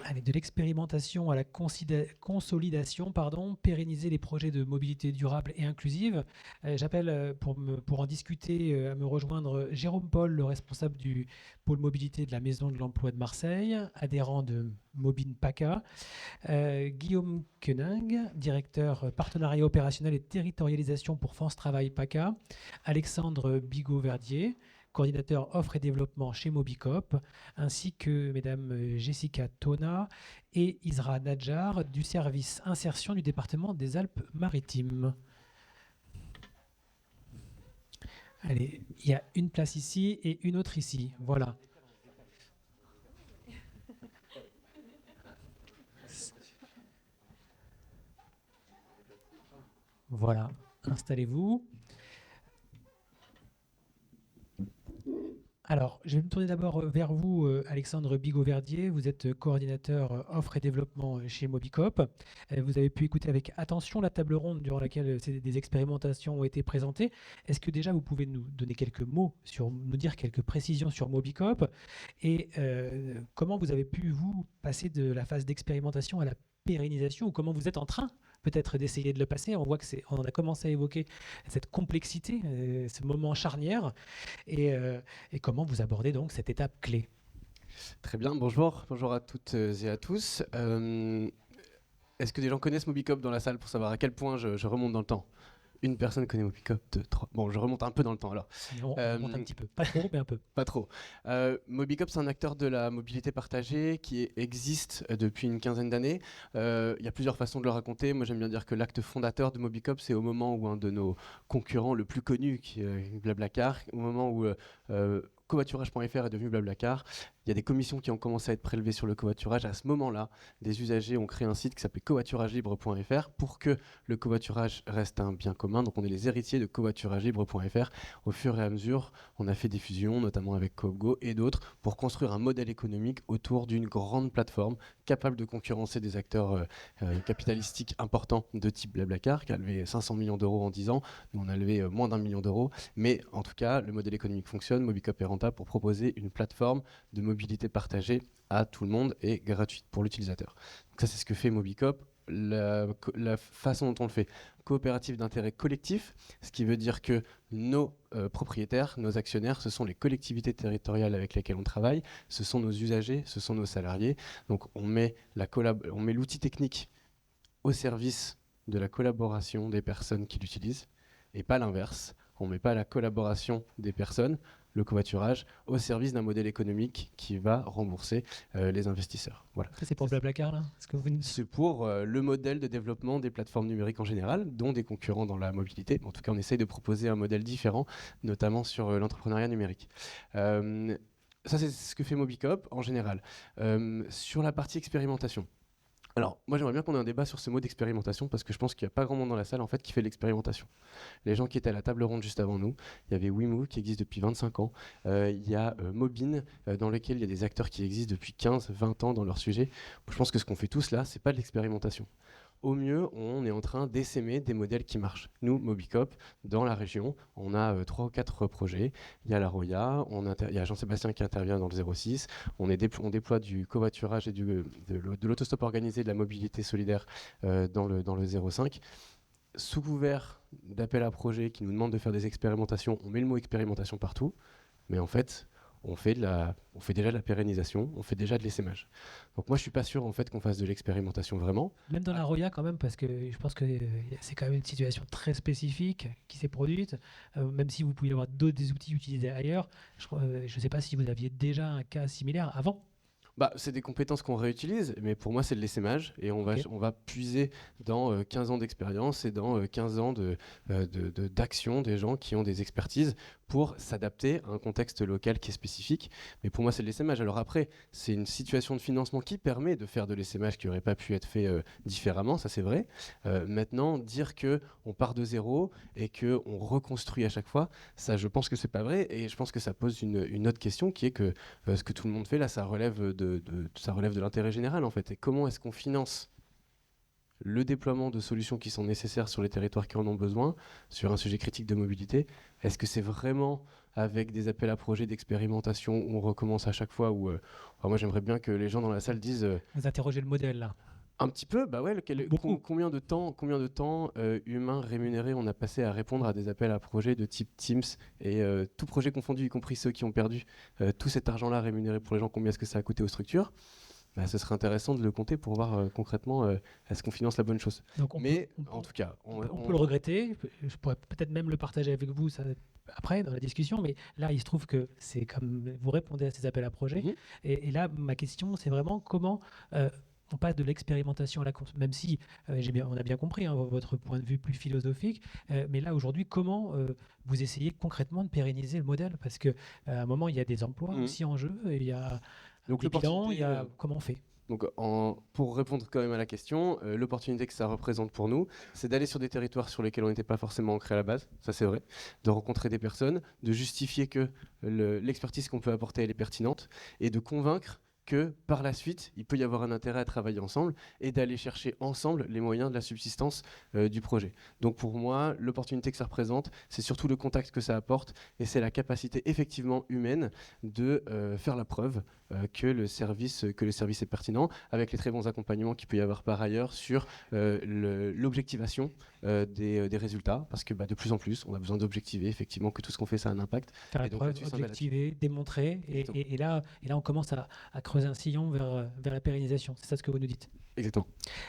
Allez, de l'expérimentation à la consolidation, pardon, pérenniser les projets de mobilité durable et inclusive. J'appelle pour en discuter, à me rejoindre Jérôme Paul, le responsable du pôle mobilité de la Maison de l'Emploi de Marseille, adhérent de Mobine PACA. Guillaume Koenig, directeur partenariat opérationnel et territorialisation pour France Travail PACA. Alexandre Bigot-Verdier, coordinateur offre et développement chez Mobicop, ainsi que mesdames Jessica Tona et Isra Nadjar du service insertion du département des Alpes-Maritimes. Allez, il y a une place ici et une autre ici. Voilà. Voilà, installez-vous. Alors, je vais me tourner d'abord vers vous, Alexandre Bigot-Verdier. Vous êtes coordinateur offre et développement chez Mobicop. Vous avez pu écouter avec attention la table ronde durant laquelle des expérimentations ont été présentées. Est-ce que déjà vous pouvez nous donner quelques mots, nous dire quelques précisions sur Mobicop et comment vous avez pu, vous, passer de la phase d'expérimentation à la pérennisation ou comment vous êtes en train peut-être d'essayer de le passer. On voit on a commencé à évoquer cette complexité, ce moment charnière et, et comment vous abordez donc cette étape clé. Très bien, bonjour à toutes et à tous. Est-ce que des gens connaissent Mobicop dans la salle pour savoir à quel point je remonte dans le temps? Une personne connaît Mobicop, deux, trois. Bon, je remonte un peu dans le temps alors. On remonte un petit peu, pas trop, mais un peu. Pas trop. Mobicop, c'est un acteur de la mobilité partagée qui existe depuis une quinzaine d'années. Il y a plusieurs façons de le raconter. Moi, j'aime bien dire que l'acte fondateur de Mobicop, c'est au moment où un de nos concurrents le plus connu, qui est Blablacar, au moment où covoiturage.fr est devenu Blablacar. Il y a des commissions qui ont commencé à être prélevées sur le covoiturage. À ce moment-là, des usagers ont créé un site qui s'appelait covoituragelibre.fr pour que le covoiturage reste un bien commun. Donc on est les héritiers de covoituragelibre.fr. Au fur et à mesure, on a fait des fusions, notamment avec CoopGo et d'autres, pour construire un modèle économique autour d'une grande plateforme capable de concurrencer des acteurs capitalistiques importants de type Blablacar, qui a levé 500 millions d'euros en 10 ans. Nous, on a levé moins d'1 million d'euros. Mais en tout cas, le modèle économique fonctionne. Mobicop est rentable pour proposer une plateforme de mobilité partagée à tout le monde et gratuite pour l'utilisateur. Donc ça, c'est ce que fait Mobicop. La façon dont on le fait, coopérative d'intérêt collectif, ce qui veut dire que nos propriétaires, nos actionnaires, ce sont les collectivités territoriales avec lesquelles on travaille, ce sont nos usagers, ce sont nos salariés. Donc on met l'outil technique au service de la collaboration des personnes qui l'utilisent et pas l'inverse. On ne met pas la collaboration des personnes, le covoiturage, au service d'un modèle économique qui va rembourser les investisseurs. Voilà. Ça, c'est pour Blablacar, là? C'est pour le modèle de développement des plateformes numériques en général, dont des concurrents dans la mobilité. En tout cas, on essaye de proposer un modèle différent, notamment sur l'entrepreneuriat numérique. Ça, c'est ce que fait Mobicop en général. Sur la partie expérimentation. Alors, moi, j'aimerais bien qu'on ait un débat sur ce mot d'expérimentation parce que je pense qu'il n'y a pas grand monde dans la salle en fait qui fait l'expérimentation. Les gens qui étaient à la table ronde juste avant nous, il y avait Wimou qui existe depuis 25 ans, il y a Mobine dans lequel il y a des acteurs qui existent depuis 15-20 ans dans leur sujet. Je pense que ce qu'on fait tous là, c'est pas de l'expérimentation. Au mieux, on est en train d'essaimer des modèles qui marchent. Nous, Mobicop, dans la région, on a 3 ou 4 projets. Il y a la Roya, il y a Jean-Sébastien qui intervient dans le 06. On déploie du covoiturage et de l'autostop organisé, de la mobilité solidaire dans le 05. Sous couvert d'appel à projets qui nous demandent de faire des expérimentations, on met le mot expérimentation partout. Mais en fait, on fait déjà de la pérennisation, on fait déjà de l'essaimage. Donc moi, je suis pas sûr en fait qu'on fasse de l'expérimentation vraiment. Même dans la Roya quand même, parce que je pense que c'est quand même une situation très spécifique qui s'est produite. Même si vous pouviez avoir des outils utilisés ailleurs, je ne sais pas si vous aviez déjà un cas similaire avant. C'est des compétences qu'on réutilise, mais pour moi, c'est de l'essaimage. Et on va puiser dans 15 ans d'expérience et dans 15 ans d'action des gens qui ont des expertises pour s'adapter à un contexte local qui est spécifique. Mais pour moi, c'est de l'essaimage. Alors après, c'est une situation de financement qui permet de faire de l'essaimage qui n'aurait pas pu être fait différemment, ça c'est vrai. Maintenant, dire qu'on part de zéro et qu'on reconstruit à chaque fois, ça, je pense que c'est pas vrai. Et je pense que ça pose une autre question qui est que ce que tout le monde fait là, ça relève de l'intérêt général en fait. Et comment est-ce qu'on finance le déploiement de solutions qui sont nécessaires sur les territoires qui en ont besoin, sur un sujet critique de mobilité? Est-ce que c'est vraiment avec des appels à projets d'expérimentation où on recommence à chaque fois. Moi, j'aimerais bien que les gens dans la salle disent Vous interrogez le modèle là. un petit peu, bah ouais, Beaucoup. combien de temps humain rémunéré on a passé à répondre à des appels à projets de type Teams et tout projet confondu, y compris ceux qui ont perdu tout cet argent-là rémunéré pour les gens, combien est-ce que ça a coûté aux structures? Bah, ce serait intéressant de le compter pour voir concrètement est-ce qu'on finance la bonne chose. Donc En tout cas, on peut le regretter. Je pourrais peut-être même le partager avec vous ça, après dans la discussion, mais là il se trouve que c'est comme vous répondez à ces appels à projets. Et là ma question c'est vraiment comment on passe de l'expérimentation à la même si on a bien compris votre point de vue plus philosophique, mais là aujourd'hui comment vous essayez concrètement de pérenniser le modèle parce que à un moment il y a des emplois aussi en jeu, il y a Donc, des bilans, il y a comment on fait. Donc, pour répondre quand même à la question, l'opportunité que ça représente pour nous, c'est d'aller sur des territoires sur lesquels on n'était pas forcément ancré à la base, ça c'est vrai, de rencontrer des personnes, de justifier que l'expertise qu'on peut apporter elle est pertinente et de convaincre que par la suite, il peut y avoir un intérêt à travailler ensemble et d'aller chercher ensemble les moyens de la subsistance du projet. Donc pour moi, l'opportunité que ça représente, c'est surtout le contact que ça apporte et c'est la capacité effectivement humaine de faire la preuve que le service est pertinent, avec les très bons accompagnements qu'il peut y avoir par ailleurs sur l'objectivation des résultats, parce que de plus en plus, on a besoin d'objectiver effectivement que tout ce qu'on fait, ça a un impact. Faire la preuve, objectiver, démontrer, et là on commence à creuser un sillon vers la pérennisation. C'est ça ce que vous nous dites. Exactement.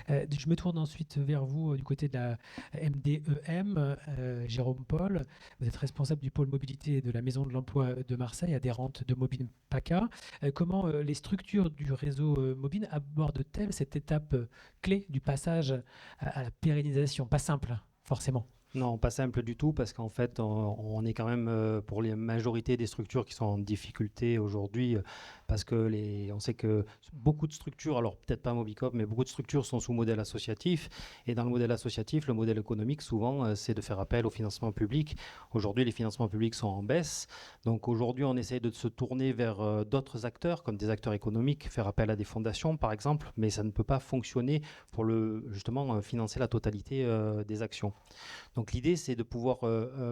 Je me tourne ensuite vers vous du côté de la MDEM, Jérôme Paul. Vous êtes responsable du pôle mobilité de la Maison de l'Emploi de Marseille, adhérente de Mobile PACA. Comment les structures du réseau Mobile abordent-elles cette étape clé du passage à la pérennisation? Pas simple, forcément. Non, pas simple du tout, parce qu'en fait, on est quand même, pour les majorités des structures qui sont en difficulté aujourd'hui, parce que on sait que beaucoup de structures, alors peut-être pas Mobicop, mais beaucoup de structures sont sous modèle associatif. Et dans le modèle associatif, le modèle économique, souvent, c'est de faire appel au financement public. Aujourd'hui, les financements publics sont en baisse. Donc aujourd'hui, on essaye de se tourner vers d'autres acteurs, comme des acteurs économiques, faire appel à des fondations, par exemple, mais ça ne peut pas fonctionner pour justement financer la totalité des actions. Donc l'idée, c'est de pouvoir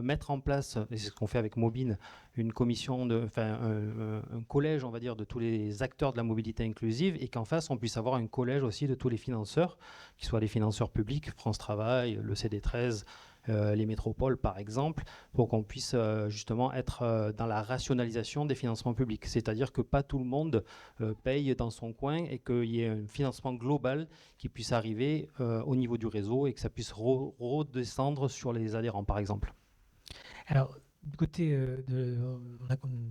mettre en place, et c'est ce qu'on fait avec Mobine, une commission, un collège, on va dire, de tous les acteurs de la mobilité inclusive, et qu'en face, on puisse avoir un collège aussi de tous les financeurs, qui soient les financeurs publics, France Travail, le CD13, les métropoles par exemple, pour qu'on puisse justement être dans la rationalisation des financements publics. C'est-à-dire que pas tout le monde paye dans son coin et qu'il y ait un financement global qui puisse arriver au niveau du réseau et que ça puisse redescendre sur les adhérents par exemple. Alors, du côté de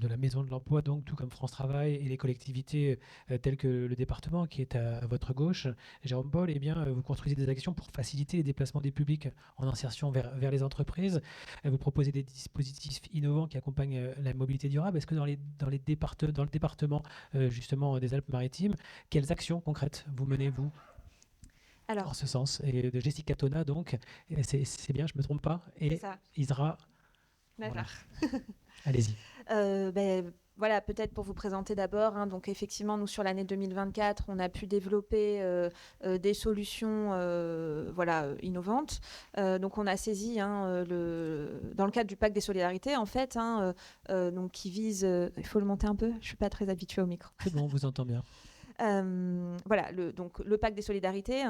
la Maison de l'Emploi, donc tout comme France Travail et les collectivités telles que le département qui est à votre gauche, Jérôme Paul, eh bien, vous construisez des actions pour faciliter les déplacements des publics en insertion vers les entreprises. Vous proposez des dispositifs innovants qui accompagnent la mobilité durable. Est-ce que dans le département justement des Alpes-Maritimes, quelles actions concrètes vous menez, vous en ce sens? Et de Jessica Tona, donc, c'est bien, je ne me trompe pas, et Isra. Voilà. Allez-y. Voilà, peut-être pour vous présenter d'abord. Donc effectivement, nous sur l'année 2024, on a pu développer des solutions innovantes. Donc on a saisi dans le cadre du pacte des solidarités, en fait, donc qui vise. Il faut le monter un peu. Je suis pas très habituée au micro. C'est bon, on vous entend bien. Voilà, le pacte des solidarités,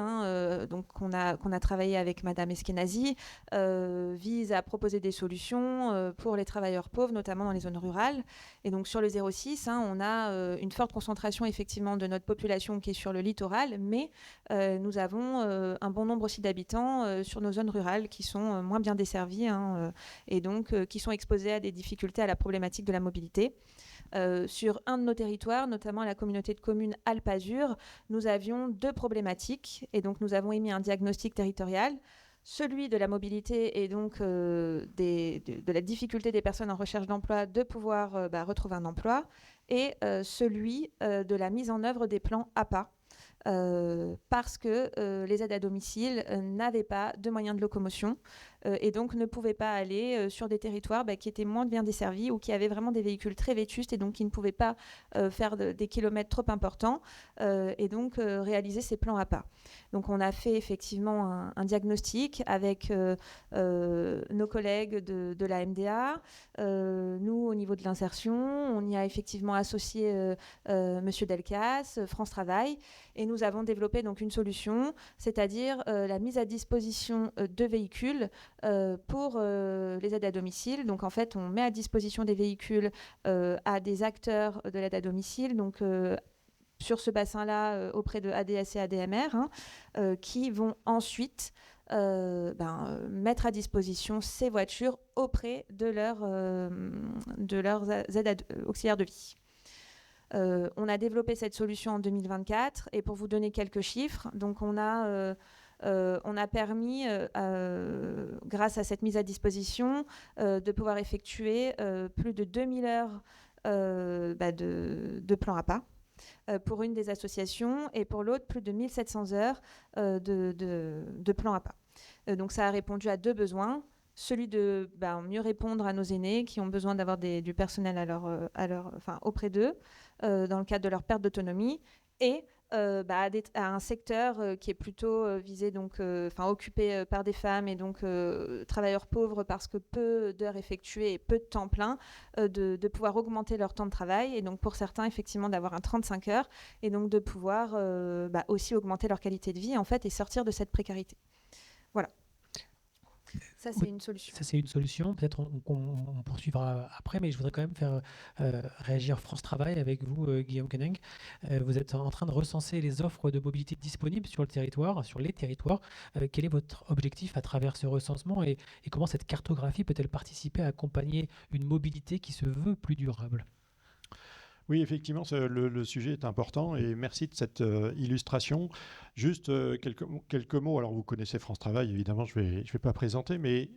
donc qu'on a travaillé avec Madame Eskenazi, vise à proposer des solutions pour les travailleurs pauvres, notamment dans les zones rurales. Et donc sur le 06, on a une forte concentration effectivement de notre population qui est sur le littoral, mais nous avons un bon nombre aussi d'habitants sur nos zones rurales qui sont moins bien desservies et donc qui sont exposés à des difficultés à la problématique de la mobilité. Sur un de nos territoires, notamment la communauté de communes Alpes-Azur, nous avions 2 problématiques et donc nous avons émis un diagnostic territorial, celui de la mobilité et donc de la difficulté des personnes en recherche d'emploi de pouvoir retrouver un emploi et celui de la mise en œuvre des plans APA. Parce que les aides à domicile n'avaient pas de moyens de locomotion et donc ne pouvaient pas aller sur des territoires qui étaient moins bien desservis ou qui avaient vraiment des véhicules très vétustes et donc qui ne pouvaient pas faire des kilomètres trop importants et donc réaliser ces plans APA. Donc on a fait effectivement un diagnostic avec nos collègues de la MDA, nous au niveau de l'insertion, on y a effectivement associé Monsieur Delcas, France Travail, et nous avons développé donc une solution, c'est-à-dire la mise à disposition de véhicules pour les aides à domicile. Donc en fait, on met à disposition des véhicules à des acteurs de l'aide à domicile, donc sur ce bassin-là auprès de ADS et ADMR, qui vont ensuite mettre à disposition ces voitures auprès de leurs aides auxiliaires de vie. On a développé cette solution en 2024 et pour vous donner quelques chiffres, donc on a permis, grâce à cette mise à disposition, de pouvoir effectuer plus de 2000 heures de plan APA pour une des associations et pour l'autre, plus de 1700 heures de plan APA. Donc ça a répondu à deux besoins. Celui de mieux répondre à nos aînés qui ont besoin d'avoir du personnel auprès d'eux dans le cadre de leur perte d'autonomie et à un secteur qui est plutôt visé, occupé par des femmes et donc travailleurs pauvres parce que peu d'heures effectuées et peu de temps plein, de pouvoir augmenter leur temps de travail et donc pour certains effectivement d'avoir un 35 heures et donc de pouvoir aussi augmenter leur qualité de vie en fait et sortir de cette précarité. Voilà. Ça, c'est une solution. Ça, c'est une solution. Peut-être on poursuivra après, mais je voudrais quand même faire réagir France Travail avec vous, Guillaume Keneng. Vous êtes en train de recenser les offres de mobilité disponibles sur le territoire, sur les territoires. Quel est votre objectif à travers ce recensement et comment cette cartographie peut-elle participer à accompagner une mobilité qui se veut plus durable ? Oui, effectivement, le sujet est important et merci de cette illustration. Juste quelques mots. Alors, vous connaissez France Travail, évidemment, je vais pas présenter, mais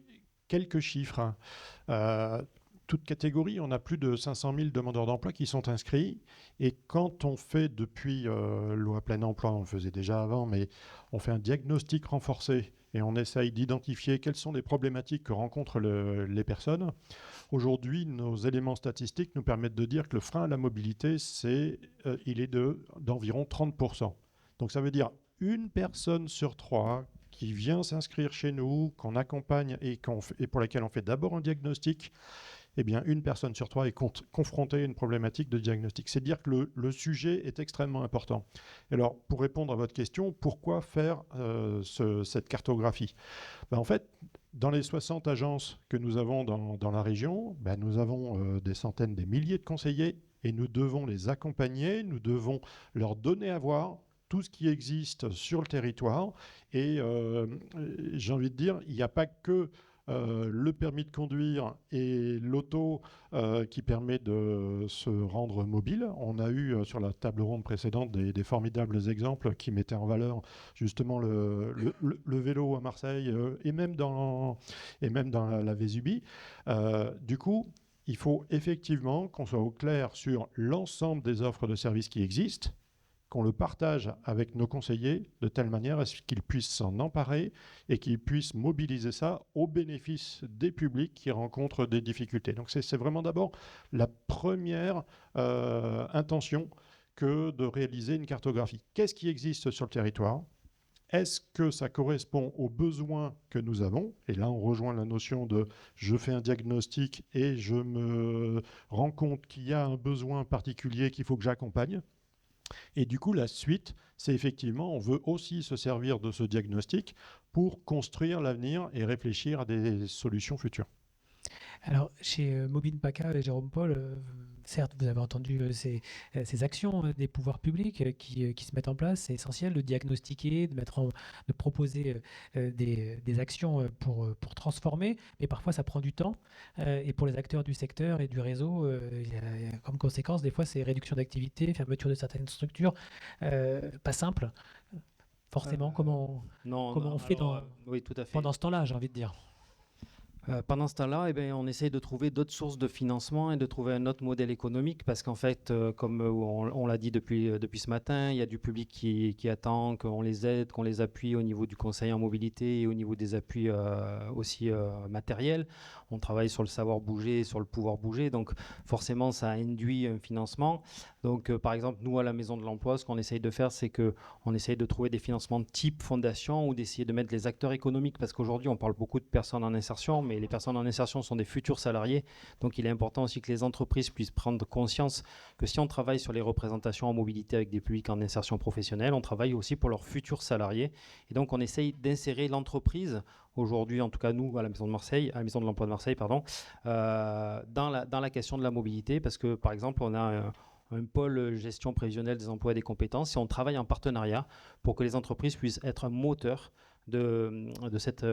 quelques chiffres. Toute catégorie, on a plus de 500 000 demandeurs d'emploi qui sont inscrits. Et quand on fait depuis loi plein emploi, on le faisait déjà avant, mais on fait un diagnostic renforcé et on essaye d'identifier quelles sont les problématiques que rencontrent les personnes. Aujourd'hui, nos éléments statistiques nous permettent de dire que le frein à la mobilité, il est d'environ 30%. Donc ça veut dire une personne sur trois qui vient s'inscrire chez nous, qu'on accompagne et pour laquelle on fait d'abord un diagnostic, eh bien, une personne sur trois est confrontée à une problématique de diagnostic. C'est dire que le sujet est extrêmement important. Alors, pour répondre à votre question, pourquoi faire cette cartographie ? En fait, dans les 60 agences que nous avons dans la région, nous avons des centaines, des milliers de conseillers et nous devons les accompagner, nous devons leur donner à voir tout ce qui existe sur le territoire. Et j'ai envie de dire, il n'y a pas que le permis de conduire et l'auto qui permet de se rendre mobile. On a eu sur la table ronde précédente des formidables exemples qui mettaient en valeur justement le vélo à Marseille et même dans la Vésubie. Du coup, il faut effectivement qu'on soit au clair sur l'ensemble des offres de services qui existent, qu'on le partage avec nos conseillers de telle manière à ce qu'ils puissent s'en emparer et qu'ils puissent mobiliser ça au bénéfice des publics qui rencontrent des difficultés. Donc c'est vraiment d'abord la première intention que de réaliser une cartographie. Qu'est-ce qui existe sur le territoire ? Est-ce que ça correspond aux besoins que nous avons ? Et là, on rejoint la notion de je fais un diagnostic et je me rends compte qu'il y a un besoin particulier qu'il faut que j'accompagne. Et du coup, la suite, c'est effectivement, on veut aussi se servir de ce diagnostic pour construire l'avenir et réfléchir à des solutions futures. Alors, chez Mobile PACA et Jérôme Paul, certes, vous avez entendu ces actions des pouvoirs publics qui se mettent en place. C'est essentiel de diagnostiquer, de proposer des actions pour transformer, mais parfois ça prend du temps. Et pour les acteurs du secteur et du réseau, il y a comme conséquence, des fois, c'est réduction d'activité, fermeture de certaines structures. Pas simple. Forcément, comment on fait oui, tout à fait. pendant ce temps-là, j'ai envie de dire. Pendant ce temps-là, on essaye de trouver d'autres sources de financement et de trouver un autre modèle économique parce qu'en fait, comme on l'a dit depuis ce matin, il y a du public qui attend qu'on les aide, qu'on les appuie au niveau du conseil en mobilité et au niveau des appuis aussi matériels. On travaille sur le savoir bouger, sur le pouvoir bouger, donc forcément ça induit un financement. Donc par exemple, nous à la Maison de l'Emploi, ce qu'on essaye de faire, c'est qu'on essaye de trouver des financements de type fondation ou d'essayer de mettre les acteurs économiques parce qu'aujourd'hui on parle beaucoup de personnes en insertion, mais les personnes en insertion sont des futurs salariés. Donc il est important aussi que les entreprises puissent prendre conscience que si on travaille sur les représentations en mobilité avec des publics en insertion professionnelle, on travaille aussi pour leurs futurs salariés. Et donc on essaye d'insérer l'entreprise, aujourd'hui en tout cas nous à la Maison de Marseille, à la Maison de l'Emploi de Marseille, dans la question de la mobilité, parce que par exemple on a un pôle gestion prévisionnelle des emplois et des compétences, et on travaille en partenariat pour que les entreprises puissent être un moteur de cette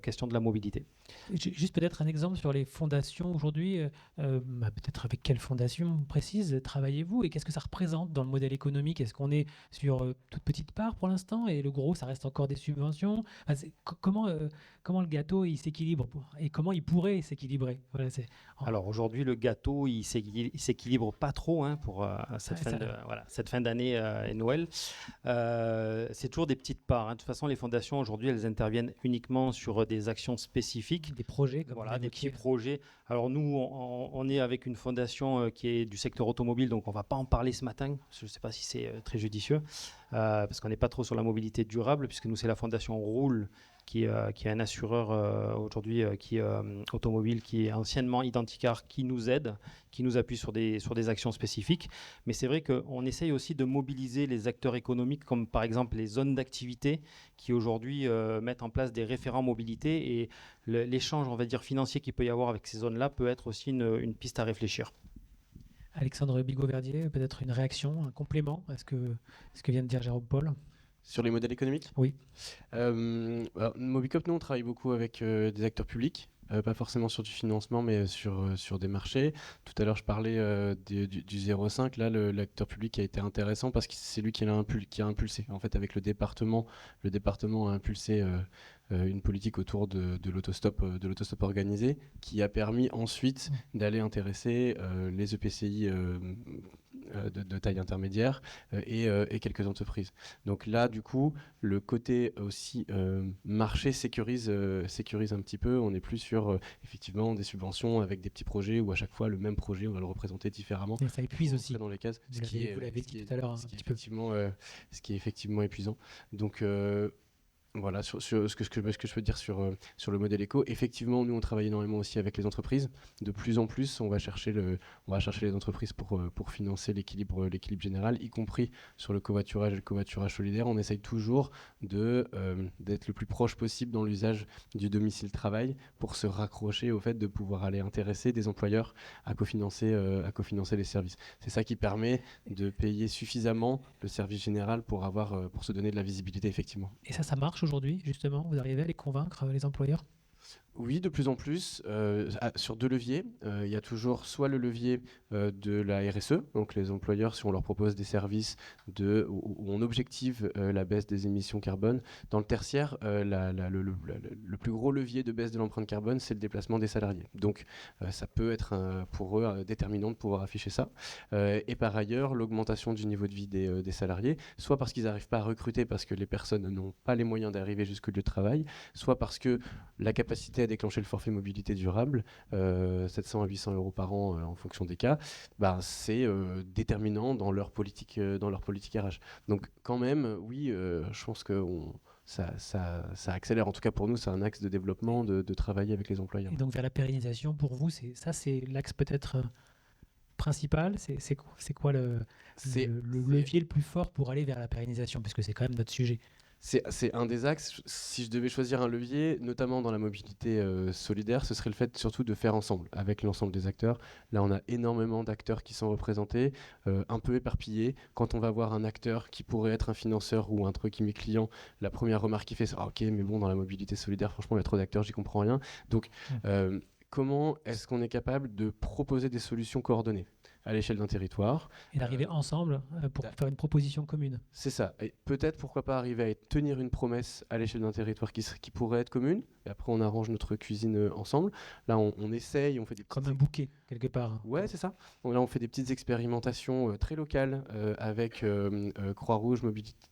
question de la mobilité. Juste peut-être un exemple sur les fondations aujourd'hui, peut-être avec quelle fondation précise travaillez-vous et qu'est-ce que ça représente dans le modèle économique? Est-ce qu'on est sur toute petite part pour l'instant et le gros, ça reste encore des subventions? Comment le gâteau il s'équilibre et comment il pourrait s'équilibrer? Voilà, Alors aujourd'hui, le gâteau il s'équilibre pas trop pour cette fin d'année et Noël. C'est toujours des petites parts. De toute façon, les fondations aujourd'hui, elles interviennent uniquement sur des actions spécifiques. Des projets, comme des petits projets. Alors nous, on est avec une fondation qui est du secteur automobile, donc on ne va pas en parler ce matin. Je ne sais pas si c'est très judicieux, parce qu'on n'est pas trop sur la mobilité durable, puisque nous, c'est la fondation Roule, qui est un assureur aujourd'hui qui est automobile, qui est anciennement Identicar, qui nous aide, qui nous appuie sur des actions spécifiques. Mais c'est vrai qu'on essaye aussi de mobiliser les acteurs économiques, comme par exemple les zones d'activité, qui aujourd'hui mettent en place des référents mobilité. Et l'échange, on va dire, financier qu'il peut y avoir avec ces zones-là peut être aussi une piste à réfléchir. Alexandre Bigot-Verdier, peut-être une réaction, un complément à ce que vient de dire Jérôme Paul? Sur les modèles économiques? Oui. Mobicop, nous, on travaille beaucoup avec des acteurs publics, pas forcément sur du financement, mais sur des marchés. Tout à l'heure, je parlais du 0,5. Là, l'acteur public a été intéressant parce que c'est lui qui a impulsé. En fait, avec le département a impulsé une politique autour de l'autostop organisé qui a permis ensuite d'aller intéresser les EPCI de taille intermédiaire et quelques entreprises. Donc là, du coup, le côté aussi marché sécurise un petit peu. On n'est plus sur effectivement des subventions avec des petits projets où à chaque fois le même projet, on va le représenter différemment. Et ça épuise aussi. Dans les cases, vous l'avez dit tout à l'heure un petit peu. Ce qui est effectivement épuisant. Donc voilà, sur ce que je peux dire sur le modèle éco. Effectivement, nous, on travaille énormément aussi avec les entreprises. De plus en plus, on va chercher les entreprises pour financer l'équilibre général, y compris sur le covoiturage et le covoiturage solidaire. On essaye toujours d'être le plus proche possible dans l'usage du domicile-travail pour se raccrocher au fait de pouvoir aller intéresser des employeurs à cofinancer les services. C'est ça qui permet de payer suffisamment le service général pour se donner de la visibilité, effectivement. Et ça marche aujourd'hui, justement? Vous arrivez à les convaincre, les employeurs? Oui, de plus en plus, sur deux leviers. Il y a toujours soit le levier de la RSE, donc les employeurs, si on leur propose des services où on objective la baisse des émissions carbone. Dans le tertiaire, le plus gros levier de baisse de l'empreinte carbone, c'est le déplacement des salariés. Donc ça peut être pour eux déterminant de pouvoir afficher ça. Et par ailleurs, l'augmentation du niveau de vie des salariés, soit parce qu'ils n'arrivent pas à recruter parce que les personnes n'ont pas les moyens d'arriver jusqu'au lieu de travail, soit parce que la capacité à déclencher le forfait mobilité durable, 700 à 800 euros par an en fonction des cas, c'est déterminant dans leur politique RH. Donc quand même, oui, je pense que ça accélère. En tout cas pour nous, c'est un axe de développement de travailler avec les employeurs. Et donc vers la pérennisation, pour vous, c'est l'axe peut-être principal? C'est quoi le levier le plus fort pour aller vers la pérennisation, puisque c'est quand même notre sujet? C'est un des axes. Si je devais choisir un levier, notamment dans la mobilité solidaire, ce serait le fait surtout de faire ensemble, avec l'ensemble des acteurs. Là, on a énormément d'acteurs qui sont représentés, un peu éparpillés. Quand on va voir un acteur qui pourrait être un financeur ou un truc qui m'est client, la première remarque qu'il fait, c'est « Ok, mais bon, dans la mobilité solidaire, franchement, il y a trop d'acteurs, j'y comprends rien. » Donc, comment est-ce qu'on est capable de proposer des solutions coordonnées à l'échelle d'un territoire. Et d'arriver ensemble pour faire une proposition commune. C'est ça. Et peut-être, pourquoi pas, arriver à tenir une promesse à l'échelle d'un territoire qui pourrait être commune. Et après, on arrange notre cuisine ensemble. Là, on essaye, on fait des Comme un bouquet, quelque part. Ouais, c'est ça. Donc là, on fait des petites expérimentations très locales avec Croix-Rouge,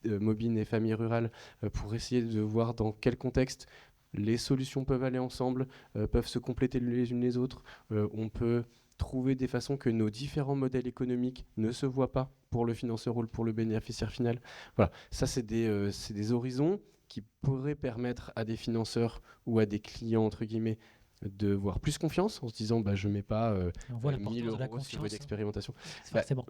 Mobine et Famille Rurale pour essayer de voir dans quel contexte les solutions peuvent aller ensemble, peuvent se compléter les unes les autres. On peut trouver des façons que nos différents modèles économiques ne se voient pas pour le financeur ou pour le bénéficiaire final. Voilà, ça c'est des horizons qui pourraient permettre à des financeurs ou à des clients, entre guillemets, de voir plus confiance en se disant je ne mets pas On voit 1000 l'importance de la euros sur une confiance. expérimentation. Forcément.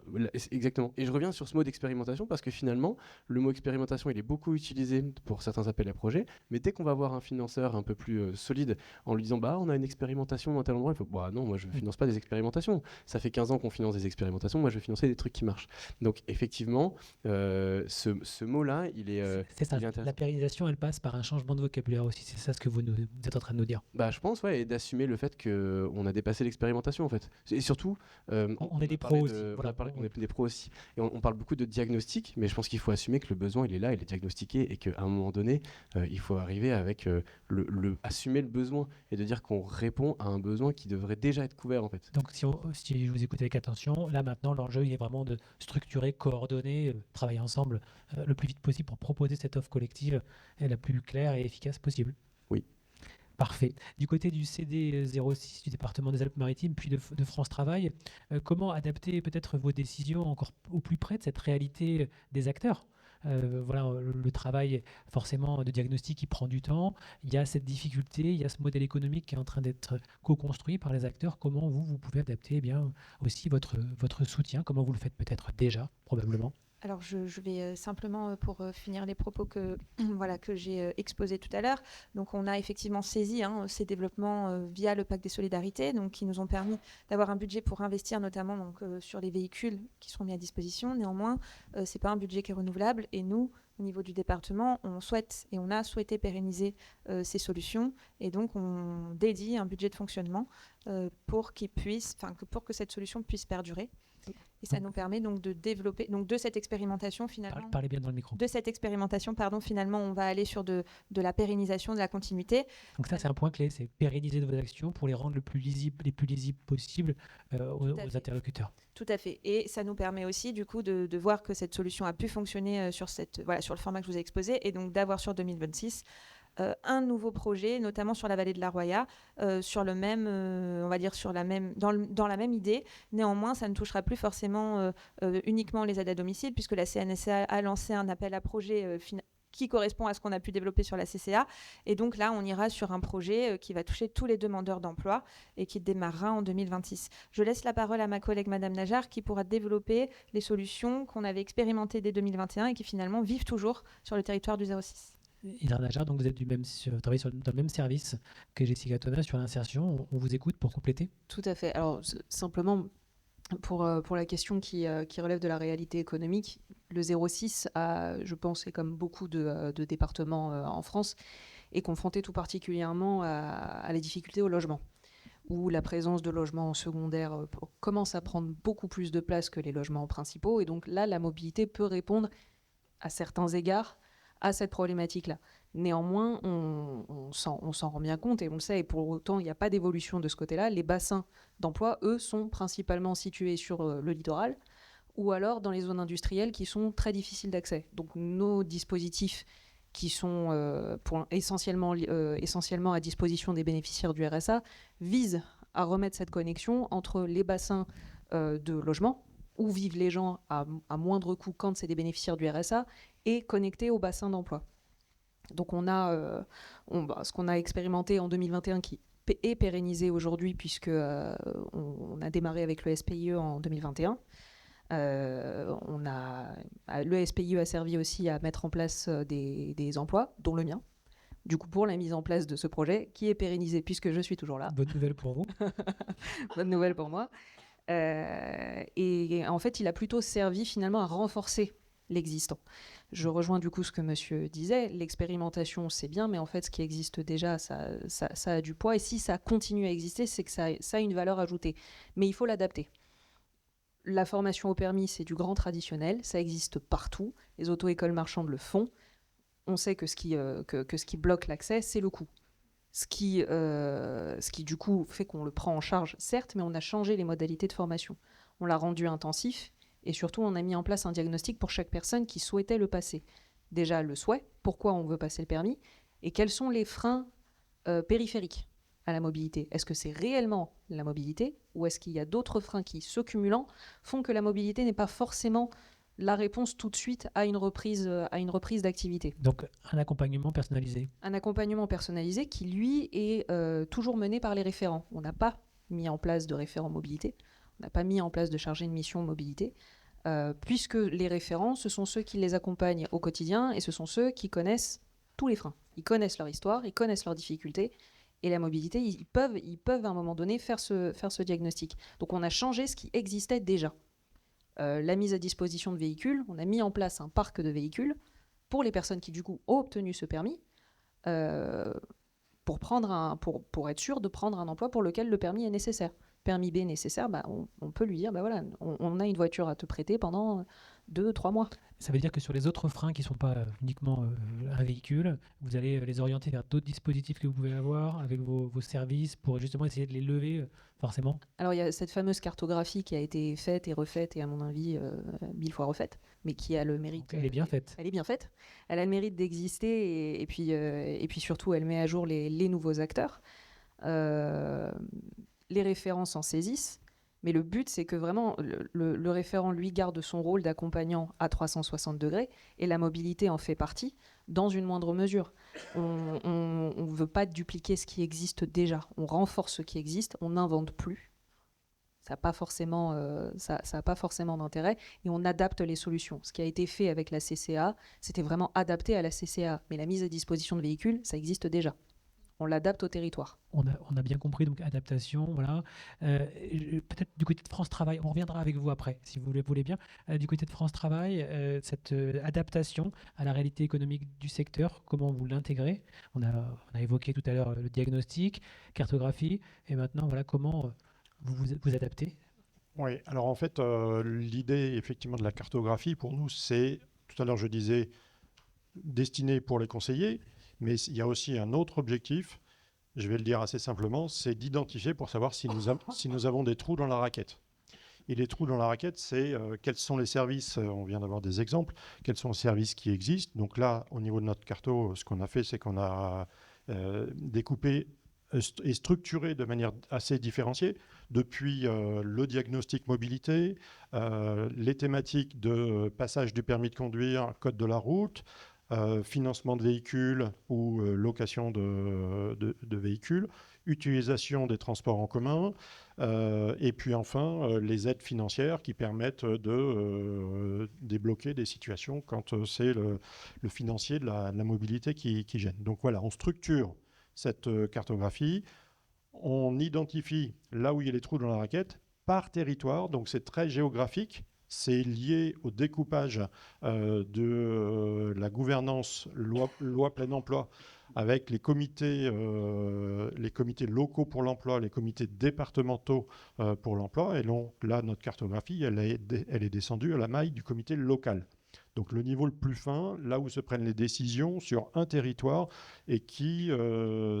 Exactement. Et je reviens sur ce mot d'expérimentation parce que finalement, le mot expérimentation, il est beaucoup utilisé pour certains appels à projets, mais dès qu'on va voir un financeur un peu plus solide en lui disant on a une expérimentation à tel endroit, il faut non, moi je ne finance pas des expérimentations. Ça fait 15 ans qu'on finance des expérimentations, moi je vais financer des trucs qui marchent. Donc effectivement, ce mot-là, il est c'est ça, il est intéressant. la pérennisation, elle passe par un changement de vocabulaire aussi. C'est ça ce que vous êtes en train de nous dire. Je pense, ouais, et d'assumer le fait qu'on a dépassé l'expérimentation en fait. Et surtout, on est des pros aussi. On est des pros aussi. Et on parle beaucoup de diagnostic, mais je pense qu'il faut assumer que le besoin, il est là, il est diagnostiqué, et qu'à un moment donné, il faut arriver avec assumer le besoin et de dire qu'on répond à un besoin qui devrait déjà être couvert en fait. Donc si je vous écoute avec attention, là maintenant l'enjeu il est vraiment de structurer, coordonner, travailler ensemble le plus vite possible pour proposer cette offre collective la plus claire et efficace possible. Oui. Parfait. Du côté du CD 06 du département des Alpes-Maritimes, puis de France Travail, comment adapter peut-être vos décisions encore au plus près de cette réalité des acteurs ? Voilà, le travail forcément de diagnostic qui prend du temps, il y a cette difficulté, il y a ce modèle économique qui est en train d'être co-construit par les acteurs. Comment vous pouvez adapter aussi votre soutien? Comment vous le faites peut-être déjà, probablement? Alors, je vais simplement, pour finir les propos que j'ai exposés tout à l'heure, donc on a effectivement saisi ces développements via le Pacte des Solidarités, donc, qui nous ont permis d'avoir un budget pour investir notamment sur les véhicules qui seront mis à disposition. Néanmoins, ce n'est pas un budget qui est renouvelable, et nous, au niveau du département, on a souhaité pérenniser ces solutions, et donc on dédie un budget de fonctionnement pour que cette solution puisse perdurer. Et ça nous permet donc de développer, donc de cette expérimentation finalement. Parlez bien dans le micro. De cette expérimentation, finalement, on va aller sur de la pérennisation, de la continuité. Donc ça, c'est un point clé, c'est pérenniser vos actions pour les rendre les plus lisibles possibles aux interlocuteurs. Tout à fait. Et ça nous permet aussi, du coup, de voir que cette solution a pu fonctionner sur le format que je vous ai exposé, et donc d'avoir sur 2026 un nouveau projet, notamment sur la vallée de la Roya, sur le même, on va dire dans la même idée. Néanmoins, ça ne touchera plus forcément uniquement les aides à domicile, puisque la CNSA a lancé un appel à projet qui correspond à ce qu'on a pu développer sur la CCA. Et donc là, on ira sur un projet qui va toucher tous les demandeurs d'emploi et qui démarrera en 2026. Je laisse la parole à ma collègue Madame Najar, qui pourra développer les solutions qu'on avait expérimentées dès 2021 et qui finalement vivent toujours sur le territoire du 06. Isra Najar, donc vous êtes travaillez dans le même service que Jessica Tona sur l'insertion. On vous écoute pour compléter. Tout à fait. Alors, simplement, pour la question qui relève de la réalité économique, le 06, je pense, et comme beaucoup de départements en France, est confronté tout particulièrement à les difficultés au logement, où la présence de logements secondaires commence à prendre beaucoup plus de place que les logements principaux. Et donc là, la mobilité peut répondre à certains égards à cette problématique-là. Néanmoins, on s'en rend bien compte et on le sait, et pour autant, il n'y a pas d'évolution de ce côté-là. Les bassins d'emploi, eux, sont principalement situés sur le littoral ou alors dans les zones industrielles qui sont très difficiles d'accès. Donc nos dispositifs qui sont essentiellement à disposition des bénéficiaires du RSA visent à remettre cette connexion entre les bassins de logement, où vivent les gens à moindre coût quand c'est des bénéficiaires du RSA, et connectés au bassin d'emploi. Donc on a ce qu'on a expérimenté en 2021 qui est pérennisé aujourd'hui, puisque on a démarré avec le SPIE en 2021. Le SPIE a servi aussi à mettre en place des emplois, dont le mien, du coup pour la mise en place de ce projet, qui est pérennisé puisque je suis toujours là. Bonne nouvelle pour vous. Bonne nouvelle pour moi. Et en fait, il a plutôt servi finalement à renforcer l'existant. Je rejoins du coup ce que monsieur disait, l'expérimentation c'est bien, mais en fait ce qui existe déjà, ça a du poids, et si ça continue à exister, c'est que ça a une valeur ajoutée. Mais il faut l'adapter. La formation au permis, c'est du grand traditionnel, ça existe partout, les auto-écoles marchandes le font. On sait que ce qui bloque l'accès, c'est le coût. Ce qui du coup fait qu'on le prend en charge, certes, mais on a changé les modalités de formation. On l'a rendu intensif, et surtout on a mis en place un diagnostic pour chaque personne qui souhaitait le passer. Déjà le souhait, pourquoi on veut passer le permis, et quels sont les freins périphériques à la mobilité. Est-ce que c'est réellement la mobilité, ou est-ce qu'il y a d'autres freins qui, se cumulant, font que la mobilité n'est pas forcément la réponse tout de suite à une reprise d'activité. Donc un accompagnement personnalisé. Un accompagnement personnalisé qui, lui, est toujours mené par les référents. On n'a pas mis en place de référent mobilité, on n'a pas mis en place de chargé de mission mobilité, puisque les référents, ce sont ceux qui les accompagnent au quotidien, et ce sont ceux qui connaissent tous les freins. Ils connaissent leur histoire, ils connaissent leurs difficultés, et la mobilité, ils peuvent à un moment donné faire ce diagnostic. Donc on a changé ce qui existait déjà. La mise à disposition de véhicules, on a mis en place un parc de véhicules pour les personnes qui du coup ont obtenu ce permis, pour être sûr de prendre un emploi pour lequel le permis est nécessaire. Permis B nécessaire, on peut lui dire, voilà, on a une voiture à te prêter pendant 2-3 mois. Ça veut dire que sur les autres freins qui ne sont pas uniquement un véhicule, vous allez les orienter vers d'autres dispositifs que vous pouvez avoir avec vos services pour justement essayer de les lever forcément. Alors il y a cette fameuse cartographie qui a été faite et refaite, et à mon avis 1000 fois refaite, mais qui a le mérite. Donc, elle est bien faite. Elle est bien faite. Elle a le mérite d'exister, et puis surtout elle met à jour les nouveaux acteurs. Les référents s'en saisissent, mais le but, c'est que vraiment le référent, lui, garde son rôle d'accompagnant à 360 degrés, et la mobilité en fait partie, dans une moindre mesure. On ne veut pas dupliquer ce qui existe déjà. On renforce ce qui existe, on n'invente plus. Ça n'a pas forcément d'intérêt, et on adapte les solutions. Ce qui a été fait avec la CCA, c'était vraiment adapté à la CCA, mais la mise à disposition de véhicules, ça existe déjà. On l'adapte au territoire. On a bien compris, donc adaptation, voilà. Peut-être du côté de France Travail, on reviendra avec vous après, si vous le voulez bien. Du côté de France Travail, cette adaptation à la réalité économique du secteur, comment vous l'intégrez ? On a évoqué tout à l'heure le diagnostic, cartographie, et maintenant, voilà, comment vous adaptez ? Oui, alors en fait, l'idée effectivement de la cartographie, pour nous, c'est, tout à l'heure je disais, destiné pour les conseillers, mais il y a aussi un autre objectif, je vais le dire assez simplement, c'est d'identifier pour savoir si nous avons des trous dans la raquette. Et les trous dans la raquette, c'est quels sont les services, on vient d'avoir des exemples, quels sont les services qui existent. Donc là, au niveau de notre carto, ce qu'on a fait, c'est qu'on a découpé et structuré de manière assez différenciée, depuis le diagnostic mobilité, les thématiques de passage du permis de conduire, code de la route, financement de véhicules ou location de véhicules, utilisation des transports en commun, et puis enfin les aides financières qui permettent de débloquer des situations quand c'est le financier de la mobilité qui gêne. Donc voilà, on structure cette cartographie, on identifie là où il y a les trous dans la raquette par territoire, donc c'est très géographique. C'est lié au découpage de la gouvernance loi plein emploi avec les comités locaux pour l'emploi, les comités départementaux pour l'emploi. Et donc là, notre cartographie, elle est descendue à la maille du comité local. Donc le niveau le plus fin, là où se prennent les décisions sur un territoire et qui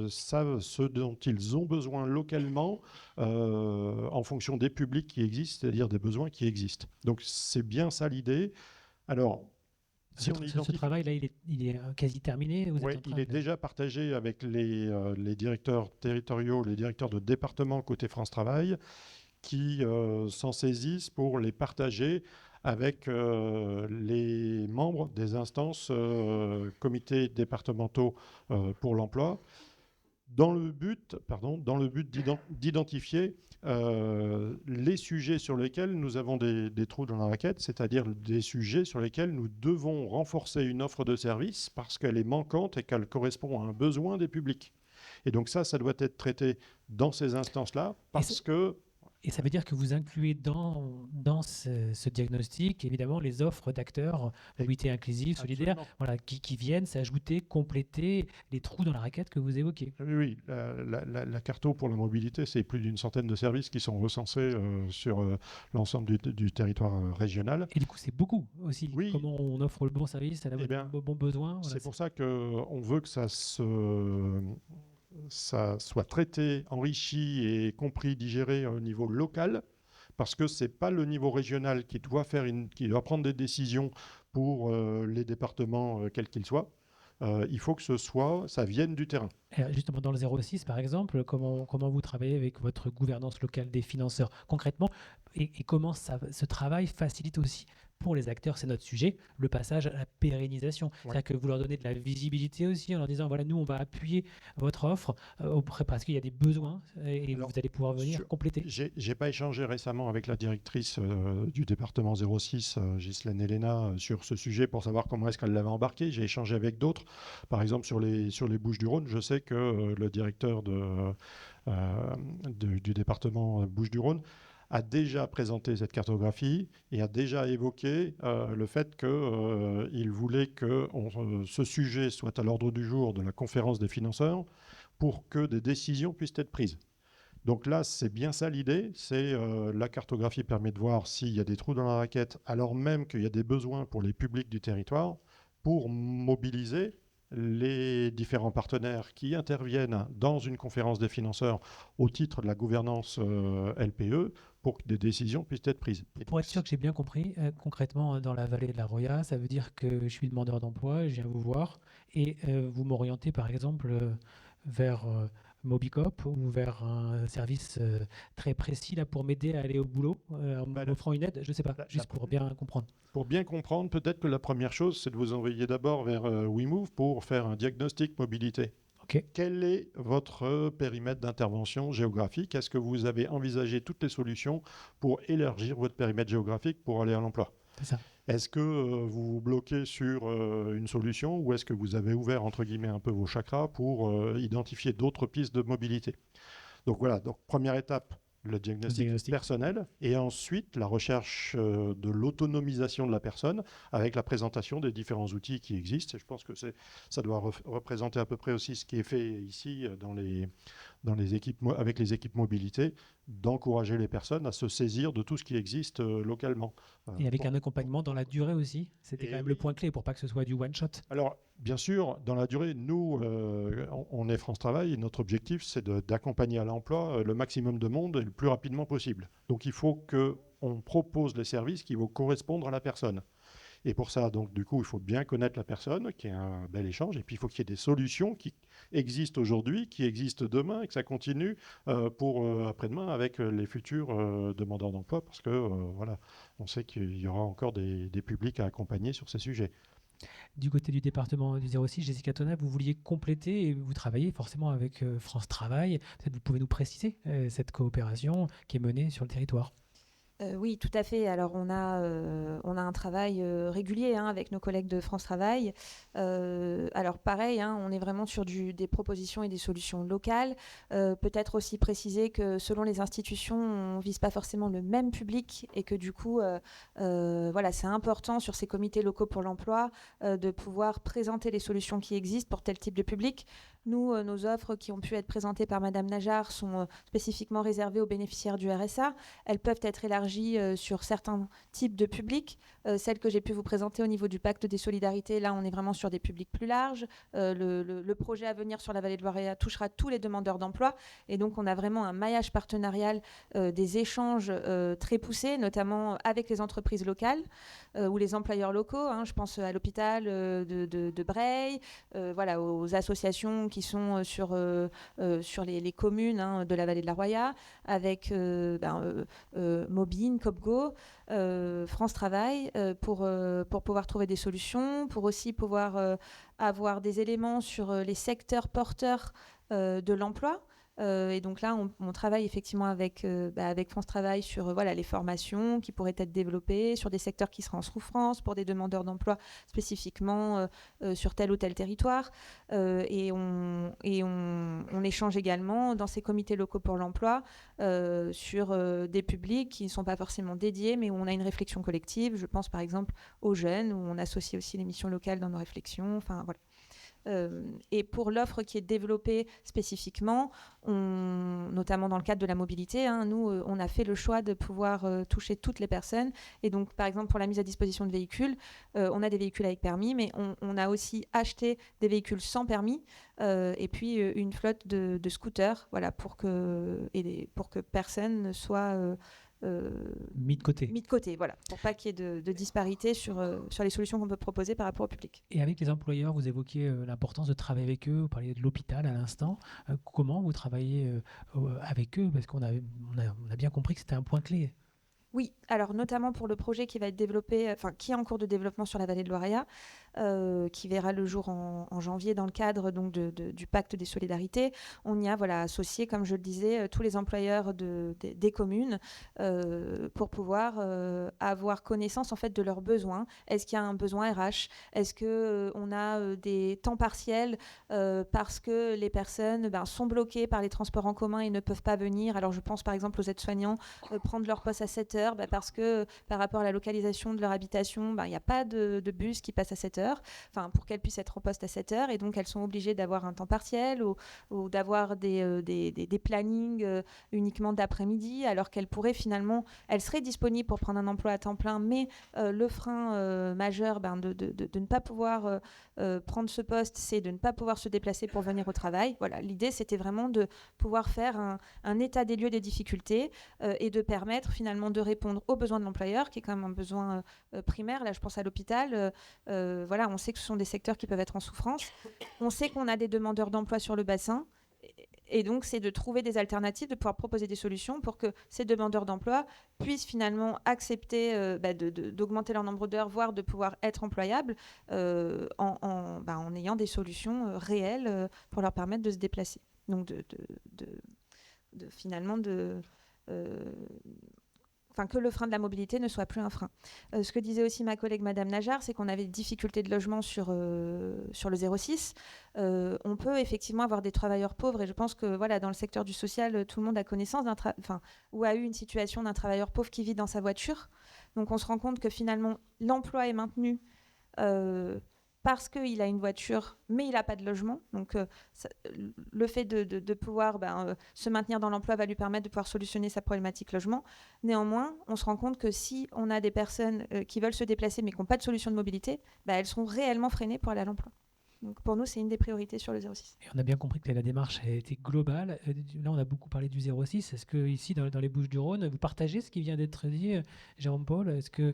savent ce dont ils ont besoin localement en fonction des publics qui existent, c'est-à-dire des besoins qui existent. Donc c'est bien ça l'idée. Alors, ce travail là, il est quasi terminé. Il est déjà partagé avec les directeurs territoriaux, les directeurs de département côté France Travail, qui s'en saisissent pour les partager avec les membres des instances comités départementaux pour l'emploi, dans le but d'identifier les sujets sur lesquels nous avons des trous dans la raquette, c'est-à-dire des sujets sur lesquels nous devons renforcer une offre de service parce qu'elle est manquante et qu'elle correspond à un besoin des publics. Et donc ça doit être traité dans ces instances-là parce que Et ça veut dire que vous incluez dans ce diagnostic, évidemment, les offres d'acteurs, mobilité inclusive, solidaire, Absolument. voilà, qui viennent s'ajouter, compléter les trous dans la raquette que vous évoquez. Oui, oui, la Carto pour la mobilité, c'est plus d'une centaine de services qui sont recensés sur l'ensemble du territoire régional. Et du coup, c'est beaucoup aussi. Oui. Comment on offre le bon service à la Eh bien, bon besoin. Voilà, C'est pour ça qu'on veut que ça soit traité, enrichi et compris, digéré au niveau local, parce que ce n'est pas le niveau régional qui doit qui doit prendre des décisions pour les départements, quels qu'ils soient. Il faut que ça vienne du terrain. Justement, dans le 06, par exemple, comment vous travaillez avec votre gouvernance locale des financeurs concrètement et comment ce travail facilite aussi pour les acteurs, c'est notre sujet, le passage à la pérennisation. Ouais. C'est-à-dire que vous leur donnez de la visibilité aussi en leur disant, voilà, nous, on va appuyer votre offre parce qu'il y a des besoins et Alors, vous allez pouvoir venir compléter. J'ai pas échangé récemment avec la directrice du département 06, Ghislaine Elena, sur ce sujet pour savoir comment est-ce qu'elle l'avait embarqué. J'ai échangé avec d'autres. Par exemple, sur les Bouches-du-Rhône, je sais que le directeur du département Bouches-du-Rhône a déjà présenté cette cartographie et a déjà évoqué le fait qu'il voulait que ce sujet soit à l'ordre du jour de la conférence des financeurs pour que des décisions puissent être prises. Donc là, c'est bien ça l'idée, c'est la cartographie permet de voir s'il y a des trous dans la raquette, alors même qu'il y a des besoins pour les publics du territoire, pour mobiliser les différents partenaires qui interviennent dans une conférence des financeurs au titre de la gouvernance LPE pour que des décisions puissent être prises. Pour être sûr que j'ai bien compris, concrètement, dans la vallée de la Roya, ça veut dire que je suis demandeur d'emploi, je viens vous voir et vous m'orientez par exemple vers Mobicop ou vers un service très précis là, pour m'aider à aller au boulot en m'offrant une aide, je ne sais pas, juste pour bien comprendre. Pour bien comprendre, peut-être que la première chose, c'est de vous envoyer d'abord vers WeMove pour faire un diagnostic mobilité. Okay. Quel est votre périmètre d'intervention géographique? Est-ce que vous avez envisagé toutes les solutions pour élargir votre périmètre géographique pour aller à l'emploi? C'est ça. Est-ce que vous vous bloquez sur une solution ou est-ce que vous avez ouvert, entre guillemets, un peu vos chakras pour identifier d'autres pistes de mobilité? Donc voilà, donc première étape, le diagnostic personnel, et ensuite la recherche de l'autonomisation de la personne avec la présentation des différents outils qui existent. Et je pense que ça doit représenter à peu près aussi ce qui est fait ici avec les équipes mobilité, d'encourager les personnes à se saisir de tout ce qui existe localement. Et avec un accompagnement dans la durée aussi, c'était quand même le point clé pour pas que ce soit du one-shot. Alors, bien sûr, dans la durée, nous, on est France Travail et notre objectif, c'est d'accompagner à l'emploi le maximum de monde et le plus rapidement possible. Donc, il faut qu'on propose les services qui vont correspondre à la personne. Et pour ça, donc, du coup, il faut bien connaître la personne, qu'il y ait un bel échange, et puis il faut qu'il y ait des solutions qui existent aujourd'hui, qui existent demain, et que ça continue pour après-demain avec les futurs demandeurs d'emploi, parce que voilà, on sait qu'il y aura encore des publics à accompagner sur ces sujets. Du côté du département du 06, Jessica Tona, vous vouliez compléter et vous travaillez forcément avec France Travail. Peut-être vous pouvez nous préciser cette coopération qui est menée sur le territoire. Oui, tout à fait. Alors, on a un travail régulier avec nos collègues de France Travail. Alors, pareil, on est vraiment sur des propositions et des solutions locales. Peut-être aussi préciser que selon les institutions, on ne vise pas forcément le même public et que du coup, voilà, c'est important sur ces comités locaux pour l'emploi de pouvoir présenter les solutions qui existent pour tel type de public. Nous, nos offres qui ont pu être présentées par Madame Najar sont spécifiquement réservées aux bénéficiaires du RSA. Elles peuvent être élargies sur certains types de publics. Celles que j'ai pu vous présenter au niveau du pacte des solidarités, là, on est vraiment sur des publics plus larges. Le projet à venir sur la vallée de Loire touchera tous les demandeurs d'emploi. Et donc, on a vraiment un maillage partenarial, des échanges très poussés, notamment avec les entreprises locales ou les employeurs locaux. Je pense à l'hôpital de Breil, voilà, aux associations qui sont sur les communes de la vallée de la Roya, avec Mobine, Copgo, France Travail, pour pouvoir trouver des solutions, pour aussi pouvoir avoir des éléments sur les secteurs porteurs de l'emploi. Et donc là, on travaille effectivement avec France Travail sur voilà, les formations qui pourraient être développées sur des secteurs qui seraient en souffrance, pour des demandeurs d'emploi spécifiquement sur tel ou tel territoire. Et on échange également dans ces comités locaux pour l'emploi sur des publics qui ne sont pas forcément dédiés, mais où on a une réflexion collective. Je pense par exemple aux jeunes, où on associe aussi les missions locales dans nos réflexions. Enfin, voilà. Et pour l'offre qui est développée spécifiquement, notamment dans le cadre de la mobilité, nous, on a fait le choix de pouvoir toucher toutes les personnes. Et donc, par exemple, pour la mise à disposition de véhicules, on a des véhicules avec permis, mais on a aussi acheté des véhicules sans permis et puis une flotte de scooters, voilà, pour que personne ne soit mis de côté. mis de côté, voilà, pour pas qu'il y ait de disparité sur les solutions qu'on peut proposer par rapport au public. Et avec les employeurs, vous évoquiez l'importance de travailler avec eux, vous parliez de l'hôpital à l'instant. Comment vous travaillez avec eux? Parce qu'on a bien compris que c'était un point clé. Oui, alors notamment pour le projet qui va être développé, qui est en cours de développement sur la vallée de Loiria, qui verra le jour en janvier dans le cadre donc du pacte des solidarités. On y a associé, comme je le disais, tous les employeurs des communes pour pouvoir avoir connaissance en fait de leurs besoins. Est-ce qu'il y a un besoin RH? Est-ce qu'on a des temps partiels parce que les personnes sont bloquées par les transports en commun et ne peuvent pas venir? Alors je pense par exemple aux aides-soignants prendre leur poste à 7 heures parce que par rapport à la localisation de leur habitation, il n'y a pas de bus qui passe à 7 heures, pour qu'elles puissent être au poste à 7 heures, et donc elles sont obligées d'avoir un temps partiel ou d'avoir des plannings uniquement d'après-midi, alors qu'elles pourraient finalement, elles seraient disponibles pour prendre un emploi à temps plein, mais le frein majeur de ne pas pouvoir prendre ce poste, c'est de ne pas pouvoir se déplacer pour venir au travail. Voilà, l'idée c'était vraiment de pouvoir faire un état des lieux des difficultés et de permettre finalement de répondre aux besoins de l'employeur, qui est quand même un besoin primaire. Là, je pense à l'hôpital. On sait que ce sont des secteurs qui peuvent être en souffrance. On sait qu'on a des demandeurs d'emploi sur le bassin. Et donc, c'est de trouver des alternatives, de pouvoir proposer des solutions pour que ces demandeurs d'emploi puissent finalement accepter d'augmenter leur nombre d'heures, voire de pouvoir être employables en ayant des solutions réelles pour leur permettre de se déplacer. Donc, que le frein de la mobilité ne soit plus un frein. Ce que disait aussi ma collègue Madame Najar, c'est qu'on avait des difficultés de logement sur le 06. On peut effectivement avoir des travailleurs pauvres, et je pense que dans le secteur du social, tout le monde a connaissance ou a eu une situation d'un travailleur pauvre qui vit dans sa voiture. Donc on se rend compte que finalement l'emploi est maintenu parce qu'il a une voiture, mais il n'a pas de logement. Donc, le fait de pouvoir se maintenir dans l'emploi va lui permettre de pouvoir solutionner sa problématique logement. Néanmoins, on se rend compte que si on a des personnes qui veulent se déplacer, mais qui n'ont pas de solution de mobilité, elles sont réellement freinées pour aller à l'emploi. Donc, pour nous, c'est une des priorités sur le 06. Et on a bien compris que la démarche a été globale. Là, on a beaucoup parlé du 06. Est-ce que ici, dans les Bouches-du-Rhône, vous partagez ce qui vient d'être dit, Jérôme-Paul? Est-ce que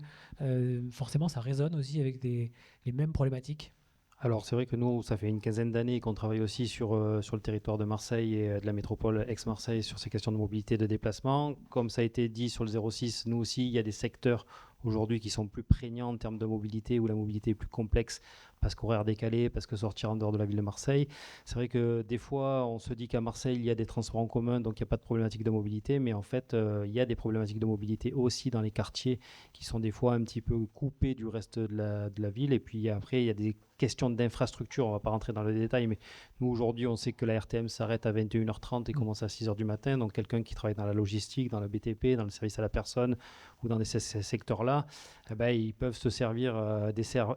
forcément, ça résonne aussi avec les mêmes problématiques? Alors c'est vrai que nous, ça fait une quinzaine d'années qu'on travaille aussi sur le territoire de Marseille et de la métropole ex-Marseille sur ces questions de mobilité et de déplacement. Comme ça a été dit sur le 06, nous aussi, il y a des secteurs aujourd'hui qui sont plus prégnants en termes de mobilité, où la mobilité est plus complexe parce qu'horaire décalé, parce que sortir en dehors de la ville de Marseille. C'est vrai que des fois, on se dit qu'à Marseille, il y a des transports en commun, donc il n'y a pas de problématique de mobilité, mais en fait, il y a des problématiques de mobilité aussi dans les quartiers qui sont des fois un petit peu coupés du reste de la ville. Et puis après, il y a des questions d'infrastructure, on ne va pas rentrer dans le détail, mais nous aujourd'hui, on sait que la RTM s'arrête à 21h30 et commence à 6h du matin, donc quelqu'un qui travaille dans la logistique, dans le BTP, dans le service à la personne ou dans ces secteurs-là, ils peuvent se servir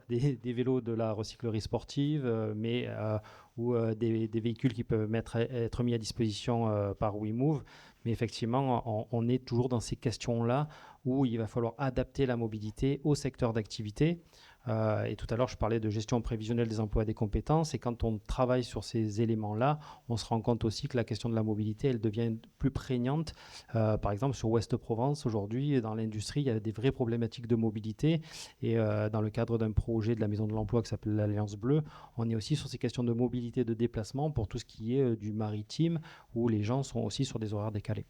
des vélos de la recyclerie sportive, ou des véhicules qui peuvent être mis à disposition par WeMove. Mais effectivement, on est toujours dans ces questions-là où il va falloir adapter la mobilité au secteur d'activité. Et tout à l'heure, je parlais de gestion prévisionnelle des emplois et des compétences. Et quand on travaille sur ces éléments-là, on se rend compte aussi que la question de la mobilité, elle devient plus prégnante. Par exemple, sur Ouest-Provence, aujourd'hui, dans l'industrie, il y a des vraies problématiques de mobilité. Et dans le cadre d'un projet de la Maison de l'Emploi qui s'appelle l'Alliance Bleue, on est aussi sur ces questions de mobilité, de déplacement pour tout ce qui est du maritime, où les gens sont aussi sur des horaires décalés.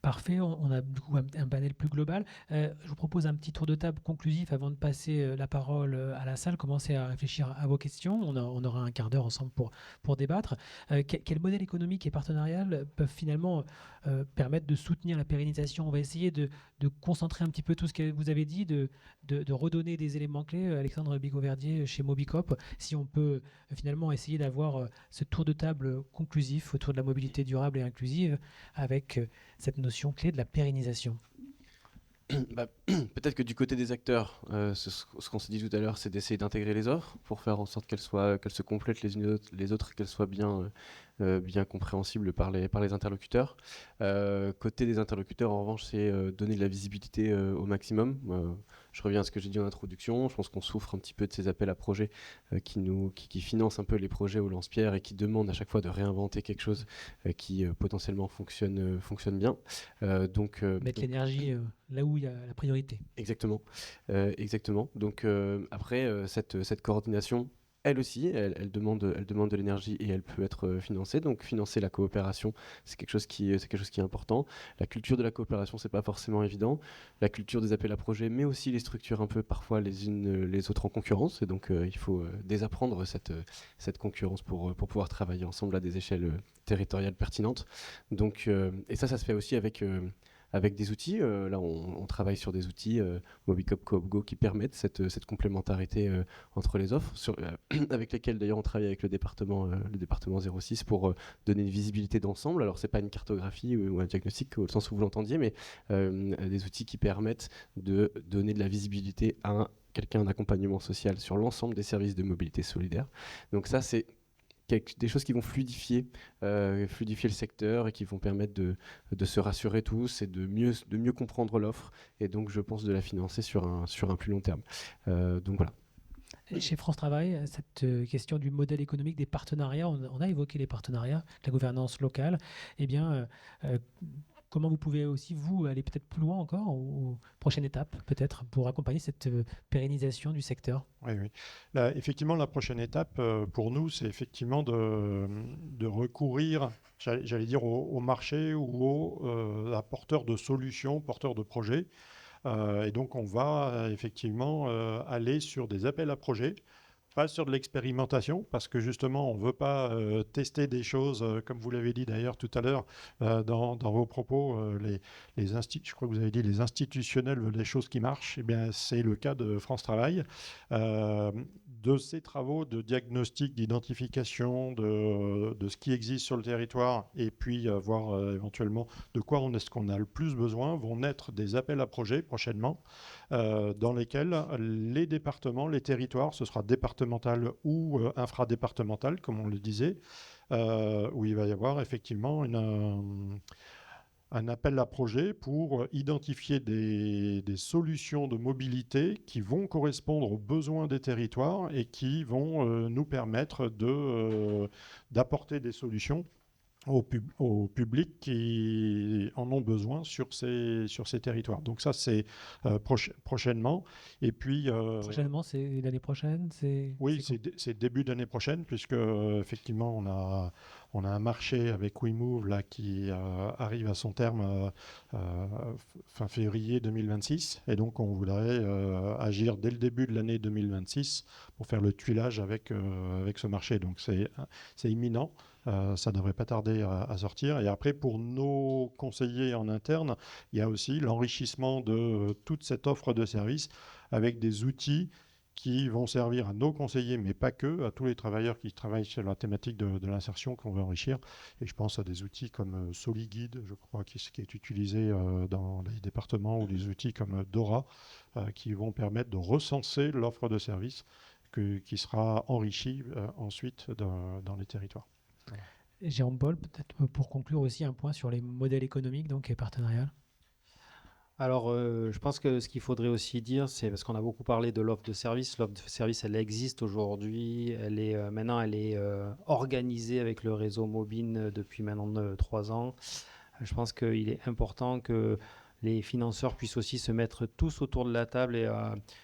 Parfait, on a du coup un panel plus global. Je vous propose un petit tour de table conclusif avant de passer la parole à la salle. Commencez à réfléchir à vos questions. On aura un quart d'heure ensemble pour débattre. Quel modèle économique et partenarial peuvent finalement permettre de soutenir la pérennisation? On va essayer de concentrer un petit peu tout ce que vous avez dit, de redonner des éléments clés. Alexandre Bigot-Verdier chez Mobicop, si on peut finalement essayer d'avoir ce tour de table conclusif autour de la mobilité durable et inclusive avec cette notion clé de la pérennisation. Bah, peut-être que du côté des acteurs, ce qu'on s'est dit tout à l'heure, c'est d'essayer d'intégrer les offres pour faire en sorte qu'elles se complètent les unes les autres, qu'elles soient bien compréhensibles par les interlocuteurs. Côté des interlocuteurs, en revanche, c'est donner de la visibilité au maximum. Je reviens à ce que j'ai dit en introduction. Je pense qu'on souffre un petit peu de ces appels à projets qui financent un peu les projets au lance-pierre et qui demandent à chaque fois de réinventer quelque chose qui potentiellement fonctionne bien. Mettre l'énergie là où il y a la priorité. Exactement. Donc après, cette coordination, elle aussi, elle demande de l'énergie et elle peut être financée. Donc financer la coopération, c'est quelque chose qui est important. La culture de la coopération, c'est pas forcément évident. La culture des appels à projets, mais aussi les structures un peu parfois les unes les autres en concurrence. Et donc il faut désapprendre cette concurrence pour pouvoir travailler ensemble à des échelles territoriales pertinentes. Donc et ça se fait aussi avec des outils. Là, on travaille sur des outils Mobicop Coop Go qui permettent cette complémentarité entre les offres, avec lesquels d'ailleurs on travaille avec le département 06 pour donner une visibilité d'ensemble. Alors, c'est pas une cartographie ou un diagnostic au sens où vous l'entendiez, mais des outils qui permettent de donner de la visibilité à quelqu'un d'accompagnement social sur l'ensemble des services de mobilité solidaire. Donc ça, c'est des choses qui vont fluidifier le secteur et qui vont permettre de se rassurer tous et de mieux comprendre l'offre et donc je pense de la financer sur un plus long terme. Donc voilà. Et chez France Travail, cette question du modèle économique des partenariats, on a évoqué les partenariats, la gouvernance locale. Eh bien, comment vous pouvez aussi, vous, aller peut-être plus loin encore, aux prochaines étapes, peut-être, pour accompagner cette pérennisation du secteur? Oui. Là, effectivement, la prochaine étape pour nous, c'est effectivement de recourir, j'allais dire, au marché ou aux apporteurs de solutions, porteurs de projets. Et donc, on va effectivement aller sur des appels à projets, pas sur de l'expérimentation, parce que justement, on ne veut pas tester des choses, comme vous l'avez dit d'ailleurs tout à l'heure dans vos propos, je crois que vous avez dit les institutionnels veulent des choses qui marchent. Eh bien, c'est le cas de France Travail. De ces travaux de diagnostic, d'identification de ce qui existe sur le territoire et puis voir éventuellement de quoi est-ce qu'on a le plus besoin, vont naître des appels à projets prochainement dans lesquels les départements, les territoires, ce sera départemental ou infradépartemental, comme on le disait, où il va y avoir effectivement un appel à projet pour identifier des solutions de mobilité qui vont correspondre aux besoins des territoires et qui vont nous permettre d'apporter des solutions au public qui en ont besoin sur ces territoires. Donc ça, c'est prochainement. Et puis, prochainement, c'est l'année prochaine? Oui, c'est début d'année prochaine, puisque effectivement, on a un marché avec WeMove là, qui arrive à son terme fin février 2026. Et donc, on voudrait agir dès le début de l'année 2026 pour faire le tuilage avec ce marché. Donc, c'est imminent. Ça ne devrait pas tarder à sortir. Et après, pour nos conseillers en interne, il y a aussi l'enrichissement de toute cette offre de services avec des outils qui vont servir à nos conseillers, mais pas que, à tous les travailleurs qui travaillent sur la thématique de l'insertion qu'on veut enrichir. Et je pense à des outils comme SoliGuide, je crois, qui est utilisé dans les départements, ou des outils comme Dora, qui vont permettre de recenser l'offre de services qui sera enrichie ensuite dans les territoires. Voilà. Jérôme Paul, peut-être pour conclure aussi un point sur les modèles économiques donc, et partenariales. Alors, je pense que ce qu'il faudrait aussi dire, c'est parce qu'on a beaucoup parlé de l'offre de service. L'offre de service, elle existe aujourd'hui. Maintenant, elle est organisée avec le réseau Mobine depuis maintenant 3 ans. Je pense qu'il est important que les financeurs puissent aussi se mettre tous autour de la table. Et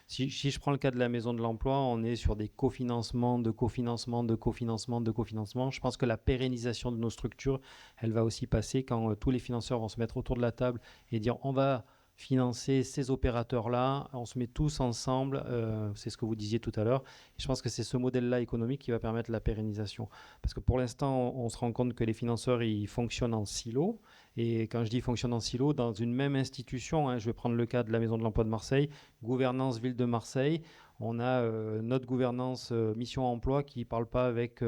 si je prends le cas de la Maison de l'Emploi, on est sur des cofinancements, de cofinancement, de cofinancement, de cofinancement. Je pense que la pérennisation de nos structures, elle va aussi passer quand tous les financeurs vont se mettre autour de la table et dire on va financer ces opérateurs-là, on se met tous ensemble, c'est ce que vous disiez tout à l'heure. Et je pense que c'est ce modèle-là économique qui va permettre la pérennisation. Parce que pour l'instant, on se rend compte que les financeurs, ils fonctionnent en silo. Et quand je dis fonctionnent en silo, dans une même institution, je vais prendre le cas de la Maison de l'Emploi de Marseille, gouvernance Ville de Marseille, on a notre gouvernance mission emploi qui ne parle pas avec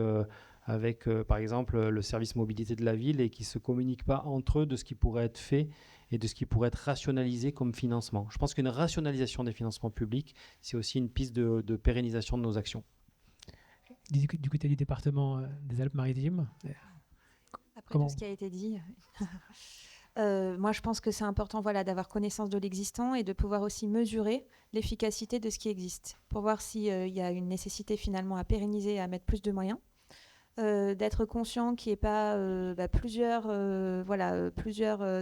par exemple, le service mobilité de la ville et qui ne se communiquent pas entre eux de ce qui pourrait être fait et de ce qui pourrait être rationalisé comme financement. Je pense qu'une rationalisation des financements publics, c'est aussi une piste de pérennisation de nos actions. Du côté du département des Alpes-Maritimes, après tout ce qui a été dit, moi je pense que c'est important d'avoir connaissance de l'existant et de pouvoir aussi mesurer l'efficacité de ce qui existe pour voir s'il y a une nécessité finalement à pérenniser et à mettre plus de moyens. D'être conscient qu'il n'y ait pas plusieurs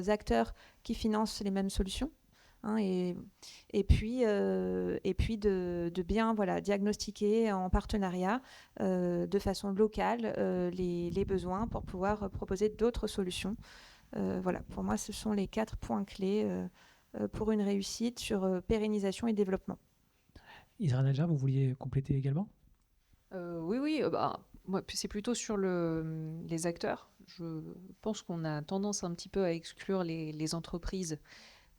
acteurs qui financent les mêmes solutions. Et puis de bien diagnostiquer en partenariat de façon locale les besoins pour pouvoir proposer d'autres solutions. Pour moi, ce sont les 4 points clés pour une réussite sur pérennisation et développement. Isra Nadjar, vous vouliez compléter également ? Oui. Moi, c'est plutôt sur les acteurs. Je pense qu'on a tendance un petit peu à exclure les entreprises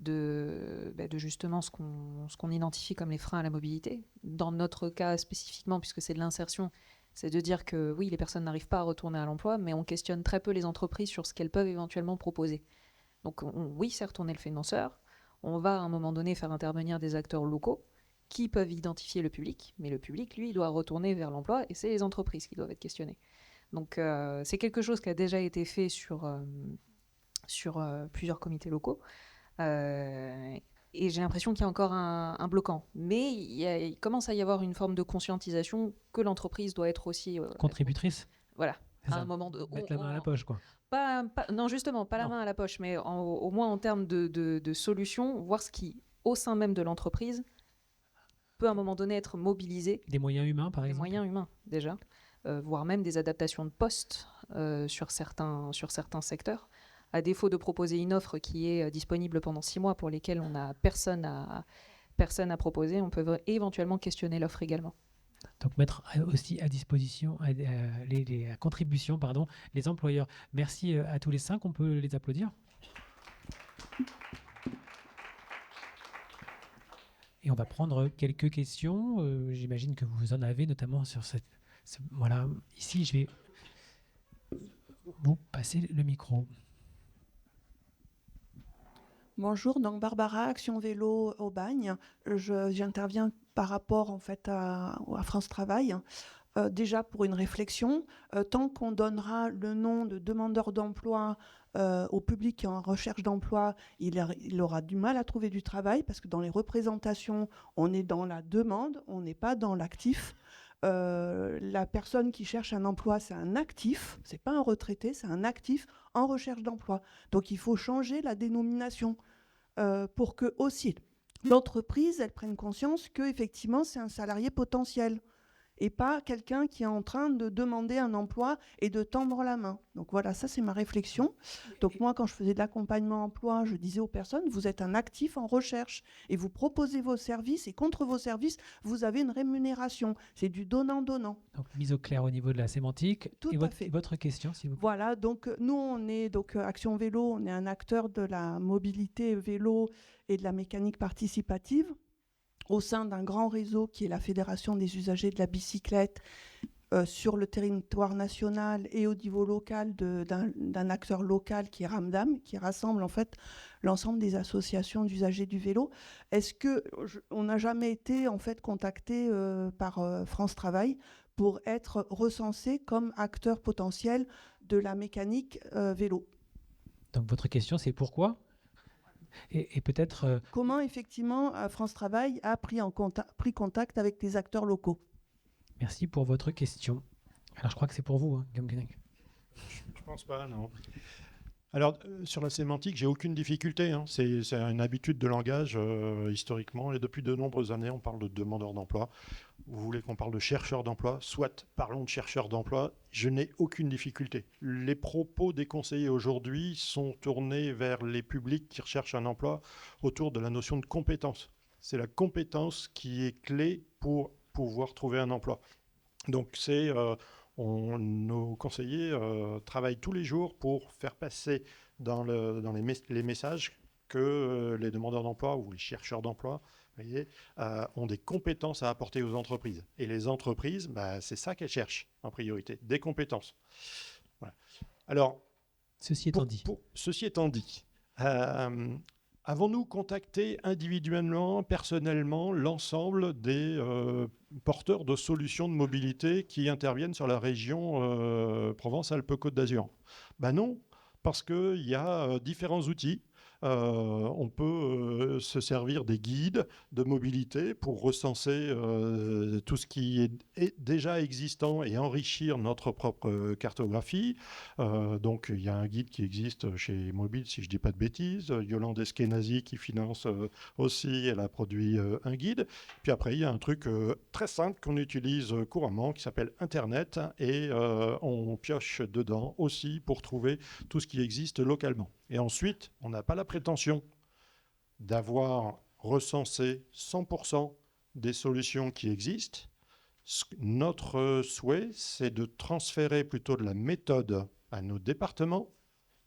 de justement ce qu'on identifie comme les freins à la mobilité. Dans notre cas spécifiquement, puisque c'est de l'insertion, c'est de dire que oui, les personnes n'arrivent pas à retourner à l'emploi, mais on questionne très peu les entreprises sur ce qu'elles peuvent éventuellement proposer. Donc oui, certes, on est le financeur. On va à un moment donné faire intervenir des acteurs locaux qui peuvent identifier le public, mais le public, lui, doit retourner vers l'emploi et c'est les entreprises qui doivent être questionnées. Donc c'est quelque chose qui a déjà été fait sur plusieurs comités locaux et j'ai l'impression qu'il y a encore un bloquant. Mais il commence à y avoir une forme de conscientisation que l'entreprise doit être aussi... contributrice. Voilà. À un moment de... Mettre la main à la poche, quoi. Non, justement, pas la main à la poche, mais au moins en termes de solutions, voir ce qui, au sein même de l'entreprise, peut à un moment donné être mobilisé. Des moyens humains, par exemple. Des moyens humains, déjà. Voire même des adaptations de postes sur certains secteurs. À défaut de proposer une offre qui est disponible pendant 6 mois pour lesquels on n'a personne à proposer, on peut éventuellement questionner l'offre également. Donc mettre aussi à disposition, à contribution, les employeurs. Merci à tous les 5, on peut les applaudir. Et on va prendre quelques questions. J'imagine que vous en avez, notamment sur voilà. Ici, je vais vous passer le micro. Bonjour, donc Barbara, Action Vélo au Bagne. J'interviens par rapport en fait à France Travail. Déjà pour une réflexion, tant qu'on donnera le nom de demandeur d'emploi au public qui est en recherche d'emploi, il aura du mal à trouver du travail parce que dans les représentations, on est dans la demande, on n'est pas dans l'actif. La personne qui cherche un emploi, c'est un actif, c'est pas un retraité, c'est un actif en recherche d'emploi. Donc il faut changer la dénomination pour que aussi l'entreprise elle prenne conscience que effectivement c'est un salarié potentiel et pas quelqu'un qui est en train de demander un emploi et de tendre la main. Donc voilà, ça c'est ma réflexion. Donc moi, quand je faisais de l'accompagnement emploi, je disais aux personnes, vous êtes un actif en recherche et vous proposez vos services et contre vos services, vous avez une rémunération. C'est du donnant-donnant. Donc mise au clair au niveau de la sémantique. Tout et à fait. Votre question, s'il vous plaît. Voilà, donc nous, on est Action Vélo, on est un acteur de la mobilité vélo et de la mécanique participative, au sein d'un grand réseau qui est la Fédération des usagers de la bicyclette sur le territoire national et au niveau local d'un acteur local qui est Ramdam, qui rassemble en fait l'ensemble des associations d'usagers du vélo. Est-ce qu'on n'a jamais été en fait contacté par France Travail pour être recensé comme acteur potentiel de la mécanique vélo? Donc votre question, c'est pourquoi ? Et peut-être... Comment, effectivement, France Travail a pris contact avec les acteurs locaux? Merci pour votre question. Alors, je crois que c'est pour vous, Guillaume Guénec. Je pense pas, non. Alors, sur la sémantique, j'ai aucune difficulté, hein. C'est une habitude de langage historiquement, et depuis de nombreuses années, on parle de demandeurs d'emploi. Vous voulez qu'on parle de chercheurs d'emploi? Soit parlons de chercheurs d'emploi. Je n'ai aucune difficulté. Les propos des conseillers aujourd'hui sont tournés vers les publics qui recherchent un emploi autour de la notion de compétence. C'est la compétence qui est clé pour pouvoir trouver un emploi. Donc nos conseillers travaillent tous les jours pour faire passer dans les messages que les demandeurs d'emploi ou les chercheurs d'emploi, vous voyez, ont des compétences à apporter aux entreprises. Et les entreprises, c'est ça qu'elles cherchent en priorité, des compétences. Voilà. Alors, Ceci étant dit. Ceci étant dit, avons-nous contacté individuellement, personnellement, l'ensemble des porteurs de solutions de mobilité qui interviennent sur la région Provence-Alpes-Côte d'Azur? Non, parce qu'il y a différents outils. On peut se servir des guides de mobilité pour recenser tout ce qui est déjà existant et enrichir notre propre cartographie. Donc il y a un guide qui existe chez Mobile, si je ne dis pas de bêtises. Yolande Eskenazi qui finance aussi, elle a produit un guide. Puis après, il y a un truc très simple qu'on utilise couramment qui s'appelle Internet, et on pioche dedans aussi pour trouver tout ce qui existe localement. Et ensuite, on n'a pas la prétention d'avoir recensé 100% des solutions qui existent. Notre souhait, c'est de transférer plutôt de la méthode à nos départements,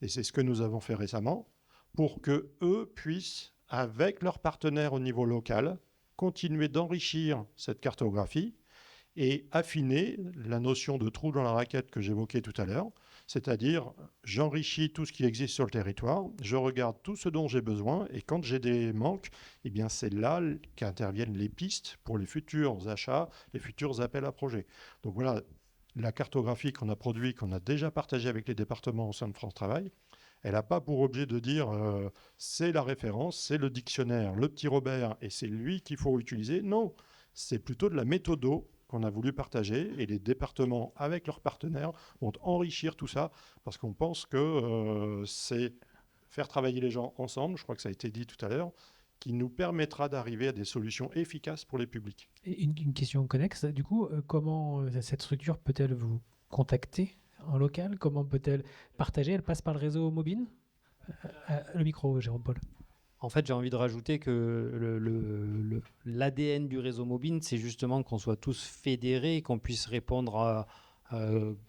et c'est ce que nous avons fait récemment, pour qu'eux puissent, avec leurs partenaires au niveau local, continuer d'enrichir cette cartographie et affiner la notion de trou dans la raquette que j'évoquais tout à l'heure. C'est-à-dire, j'enrichis tout ce qui existe sur le territoire, je regarde tout ce dont j'ai besoin, et quand j'ai des manques, c'est là qu'interviennent les pistes pour les futurs achats, les futurs appels à projets. Donc voilà, la cartographie qu'on a produite, qu'on a déjà partagée avec les départements au sein de France Travail, elle n'a pas pour objet de dire c'est la référence, c'est le dictionnaire, le petit Robert, et c'est lui qu'il faut utiliser. Non, c'est plutôt de la méthodo qu'on a voulu partager, et les départements, avec leurs partenaires, vont enrichir tout ça, parce qu'on pense que c'est faire travailler les gens ensemble, je crois que ça a été dit tout à l'heure, qui nous permettra d'arriver à des solutions efficaces pour les publics. Et une question connexe, du coup, comment cette structure peut-elle vous contacter en local? Comment peut-elle partager? Elle passe par le réseau Mobine? Le micro, Jérôme Paul. En fait, j'ai envie de rajouter que l'ADN du réseau Mobine, c'est justement qu'on soit tous fédérés et qu'on puisse répondre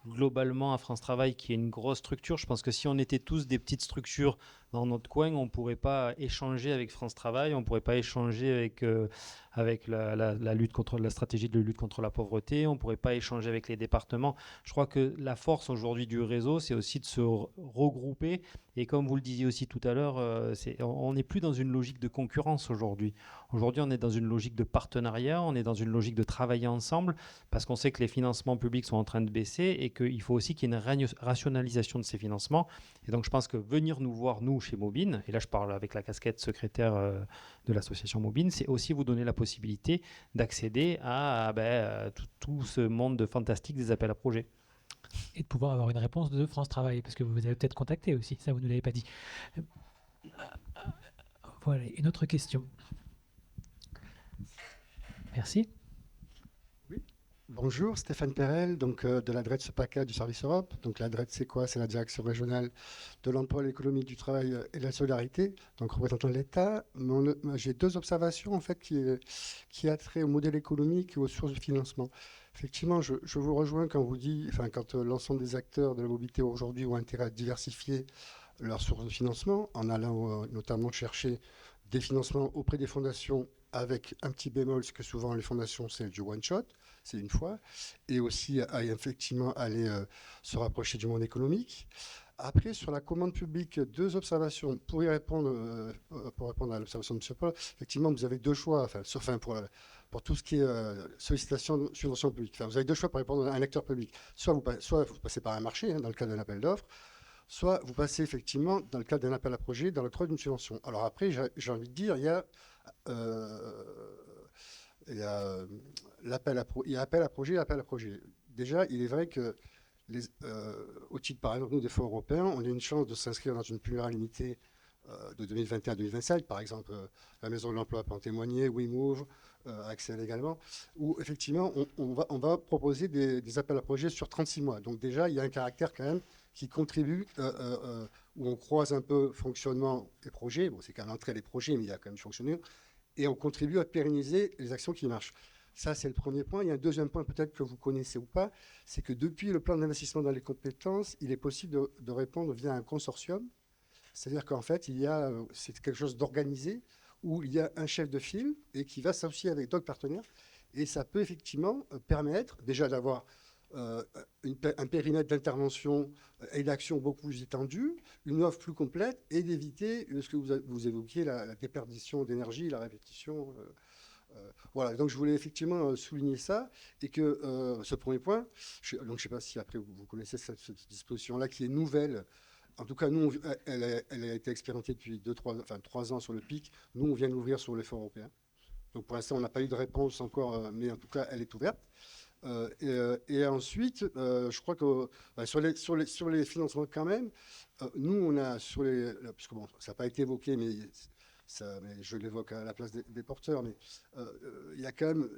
globalement à France Travail, qui est une grosse structure. Je pense que si on était tous des petites structures dans notre coin, on ne pourrait pas échanger avec France Travail, on ne pourrait pas échanger avec la lutte contre la stratégie de lutte contre la pauvreté, on ne pourrait pas échanger avec les départements. Je crois que la force aujourd'hui du réseau, c'est aussi de se regrouper. Et comme vous le disiez aussi tout à l'heure, on n'est plus dans une logique de concurrence aujourd'hui. Aujourd'hui, on est dans une logique de partenariat, on est dans une logique de travailler ensemble, parce qu'on sait que les financements publics sont en train de baisser et qu'il faut aussi qu'il y ait une rationalisation de ces financements. Et donc, je pense que venir nous voir, nous, chez Mobine, et là, je parle avec la casquette secrétaire de l'association Mobine, c'est aussi vous donner la possibilité d'accéder à tout ce monde fantastique des appels à projets. Et de pouvoir avoir une réponse de France Travail, parce que vous avez peut-être contacté aussi, ça vous ne l'avez pas dit. Voilà, une autre question. Merci. Oui. Bonjour, Stéphane Perel, donc de la DRET SEPACA du Service Europe. Donc la DRET, c'est quoi? C'est la Direction régionale de l'emploi, l'économie du travail et de la solidarité, donc représentant de l'État. J'ai deux observations en fait qui a trait au modèle économique et aux sources de financement. Effectivement, je vous rejoins quand vous dites, quand l'ensemble des acteurs de la mobilité aujourd'hui ont intérêt à diversifier leurs sources de financement, en allant notamment chercher des financements auprès des fondations, avec un petit bémol, c'est que souvent les fondations, c'est du one-shot, c'est une fois, et aussi à effectivement aller se rapprocher du monde économique. Après, sur la commande publique, deux observations. Pour répondre à l'observation de M. Paul, effectivement, vous avez deux choix, pour tout ce qui est sollicitation, subvention publique. Vous avez deux choix pour répondre à un acteur public. Soit vous passez par un marché, dans le cadre d'un appel d'offres, soit vous passez effectivement dans le cadre d'un appel à projet, dans l'octroi d'une subvention. Alors après, j'ai envie de dire, il y a appel à projet et appel à projet. Déjà, il est vrai que au titre, par exemple, nous, des fonds européens, on a une chance de s'inscrire dans une pluralité de 2021 à 2027. Par exemple, la Maison de l'Emploi peut en témoigner, WeMove, Axel également, où effectivement, on va proposer des appels à projets sur 36 mois. Donc déjà, il y a un caractère quand même qui contribue, où on croise un peu fonctionnement et projet. Bon, c'est qu'à l'entrée des projets, mais il y a quand même fonctionnement. Et on contribue à pérenniser les actions qui marchent. Ça, c'est le premier point. Il y a un deuxième point, peut-être que vous connaissez ou pas, c'est que depuis le plan d'investissement dans les compétences, il est possible de répondre via un consortium. C'est-à-dire qu'en fait, c'est quelque chose d'organisé où il y a un chef de file et qui va s'associer avec d'autres partenaires. Et ça peut effectivement permettre déjà d'avoir un périmètre d'intervention et d'action beaucoup plus étendu, une offre plus complète et d'éviter ce que vous évoquiez, la déperdition d'énergie, la répétition. Voilà, donc je voulais effectivement souligner ça et que ce premier point, donc je ne sais pas si après vous connaissez cette disposition-là qui est nouvelle. En tout cas, nous, elle a été expérimentée depuis 3 ans sur le PIC. Nous, on vient de l'ouvrir sur les fonds européens. Donc pour l'instant, on n'a pas eu de réponse encore, mais en tout cas, elle est ouverte. Et ensuite, je crois que sur les financements quand même, nous, on a puisque bon, ça n'a pas été évoqué, mais je l'évoque à la place des porteurs, mais il y a quand même,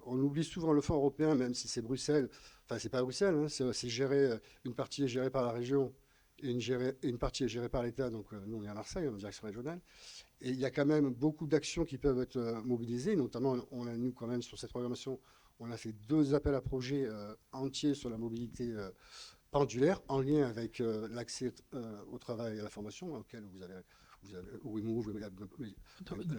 on oublie souvent le fonds européen, même si c'est Bruxelles, enfin c'est pas Bruxelles, hein, c'est géré, une partie est gérée par la région et une partie est gérée par l'État, donc nous on est à Marseille, en direction régionale, et il y a quand même beaucoup d'actions qui peuvent être mobilisées, notamment nous quand même sur cette programmation, on a fait 2 appels à projets entiers sur la mobilité pendulaire, en lien avec l'accès au travail et à la formation, auquel vous avez WeMove, la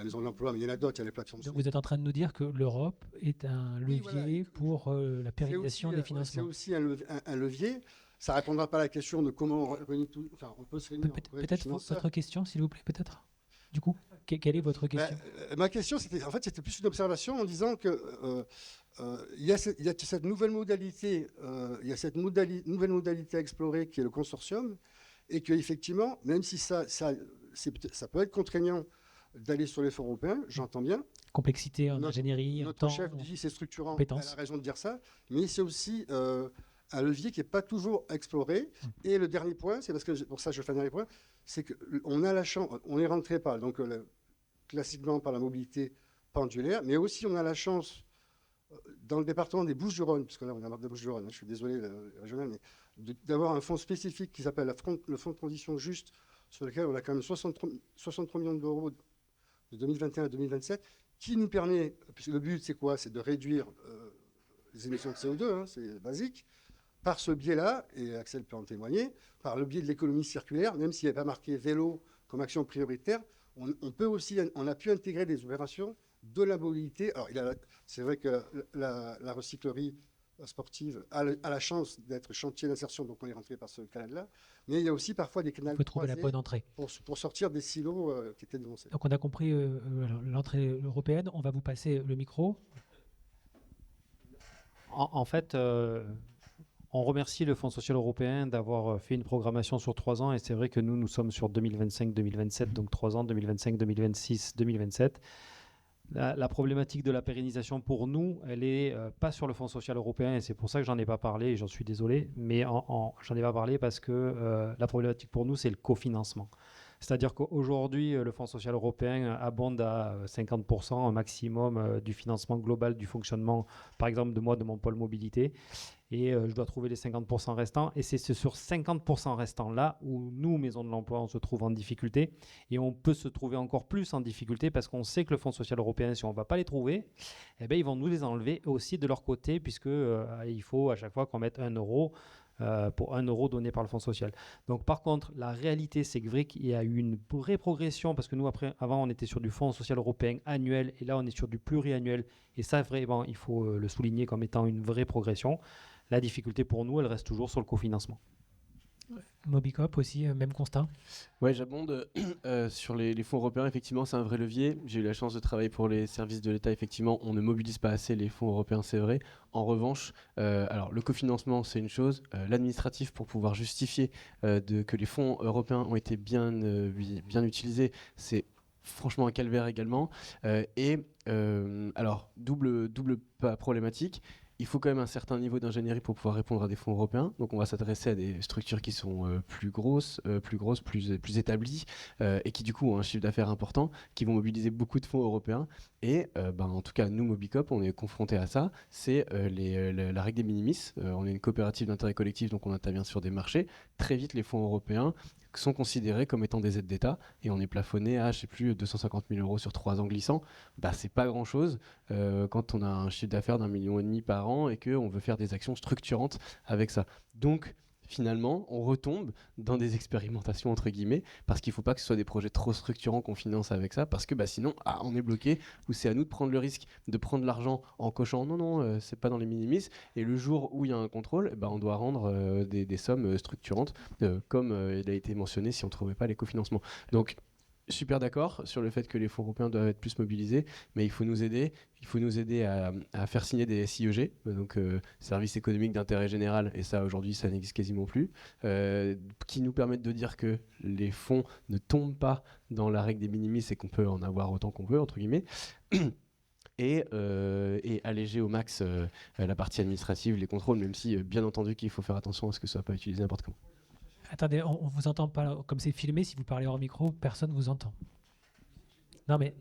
Maison de l'Emploi, mais il y en a d'autres, il y a les plateformes. Donc vous êtes en train de nous dire que l'Europe est un levier pour la pérennisation des financements. C'est aussi un levier. Ça ne répondra pas à la question de comment on réunit tout. Enfin, on peut se réunir. Peut-être votre question, s'il vous plaît, peut-être. Du coup, quelle est votre question? Ma question, c'était plus une observation en disant que il y a cette nouvelle modalité, nouvelle modalité à explorer qui est le consortium, et qu'effectivement, même si ça peut être contraignant d'aller sur les fonds européens, j'entends bien. Complexité en ingénierie, en temps, notre chef dit c'est structurant, compétences. elle a raison de dire ça, mais c'est aussi un levier qui n'est pas toujours exploré. Et le dernier point, c'est parce que pour ça je fais un dernier point, c'est qu'on a la chance, on est rentré classiquement par la mobilité pendulaire, mais aussi on a la chance dans le département des Bouches-du-Rhône, parce que là on a marre des Bouches-du-Rhône, je suis désolé, régional, mais d'avoir un fonds spécifique qui s'appelle le fonds de transition juste, sur lequel on a quand même 63 millions d'euros de 2021 à 2027, qui nous permet, puisque le but c'est quoi? C'est de réduire les émissions de CO2, hein, c'est basique, par ce biais-là, et Axel peut en témoigner, par le biais de l'économie circulaire, même s'il n'y a pas marqué vélo comme action prioritaire, on a pu intégrer des opérations de la mobilité. Alors, c'est vrai que la recyclerie sportive a la chance d'être chantier d'insertion, donc on est rentré par ce canal-là, mais il y a aussi parfois des canaux faut trouver la bonne entrée pour sortir des silos qui étaient dénoncés. Donc on a compris l'entrée européenne, on va vous passer le micro. En fait, on remercie le Fonds social européen d'avoir fait une programmation sur 3 ans, et c'est vrai que nous sommes sur 2025-2027, donc 3 ans, 2025-2026, 2027. La problématique de la pérennisation pour nous, elle n'est pas sur le Fonds social européen, et c'est pour ça que j'en ai pas parlé, et j'en suis désolé, mais j'en ai pas parlé parce que la problématique pour nous, c'est le cofinancement. C'est-à-dire qu'aujourd'hui, le Fonds social européen abonde à 50% un maximum du financement global du fonctionnement, par exemple, de mon pôle mobilité. Et je dois trouver les 50% restants. Et c'est sur 50% restants-là où nous, Maison de l'Emploi, on se trouve en difficulté. Et on peut se trouver encore plus en difficulté parce qu'on sait que le Fonds social européen, si on ne va pas les trouver, eh bien, ils vont nous les enlever aussi de leur côté, puisque il faut à chaque fois qu'on mette 1 euro pour 1 euro donné par le Fonds social. Donc par contre, la réalité, c'est que vrai qu'il y a eu une vraie progression, parce que nous, avant, on était sur du Fonds social européen annuel, et là, on est sur du pluriannuel. Et ça, vraiment, il faut le souligner comme étant une vraie progression. La difficulté pour nous, elle reste toujours sur le cofinancement. Mobicop aussi, même constat. Ouais, j'abonde sur les fonds européens. Effectivement, c'est un vrai levier. J'ai eu la chance de travailler pour les services de l'État. Effectivement, on ne mobilise pas assez les fonds européens, c'est vrai. En revanche, alors le cofinancement, c'est une chose. L'administratif, pour pouvoir justifier que les fonds européens ont été bien utilisés, c'est franchement un calvaire également. Alors, double problématique. il faut quand même un certain niveau d'ingénierie pour pouvoir répondre à des fonds européens. Donc on va s'adresser à des structures qui sont plus grosses, plus établies, et qui du coup ont un chiffre d'affaires important, qui vont mobiliser beaucoup de fonds européens. Et en tout cas, nous, Mobicop, on est confrontés à ça. C'est la règle des minimis. On est une coopérative d'intérêt collectif, donc on intervient sur des marchés. Très vite, les fonds européens sont considérés comme étant des aides d'État et on est plafonné à, je sais plus, 250 000 euros sur 3 ans glissants. C'est pas grand-chose quand on a un chiffre d'affaires d'1,5 million par an et qu'on veut faire des actions structurantes avec ça. Donc, finalement, on retombe dans des expérimentations entre guillemets parce qu'il ne faut pas que ce soit des projets trop structurants qu'on finance avec ça parce que sinon on est bloqué ou c'est à nous de prendre le risque de prendre l'argent en cochant non, c'est pas dans les minimis et le jour où il y a un contrôle, on doit rendre des sommes structurantes comme il a été mentionné si on ne trouvait pas les cofinancements. Donc super d'accord sur le fait que les fonds européens doivent être plus mobilisés, mais il faut nous aider à faire signer des SIEG, donc services économiques d'intérêt général, et ça aujourd'hui ça n'existe quasiment plus, qui nous permettent de dire que les fonds ne tombent pas dans la règle des minimis et qu'on peut en avoir autant qu'on veut, entre guillemets. Et alléger au max la partie administrative, les contrôles, même si bien entendu qu'il faut faire attention à ce que ça ne soit pas utilisé n'importe comment. Attendez, on vous entend pas là. Comme c'est filmé, si vous parlez hors micro, personne vous entend. Non mais,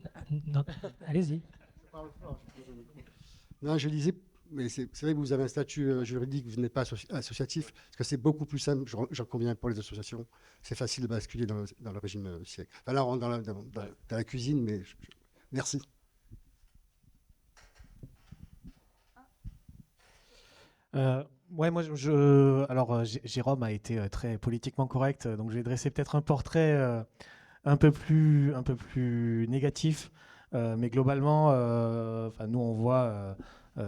non, allez-y. Non, je disais, mais c'est vrai que vous avez un statut juridique, vous n'êtes pas associatif, parce que c'est beaucoup plus simple, j'en conviens pour les associations, c'est facile de basculer dans le régime SIEC. Enfin, là, on rentre dans la cuisine, mais merci. Moi, Jérôme a été très politiquement correct, donc je vais dresser peut-être un portrait un peu plus négatif, mais globalement, nous on voit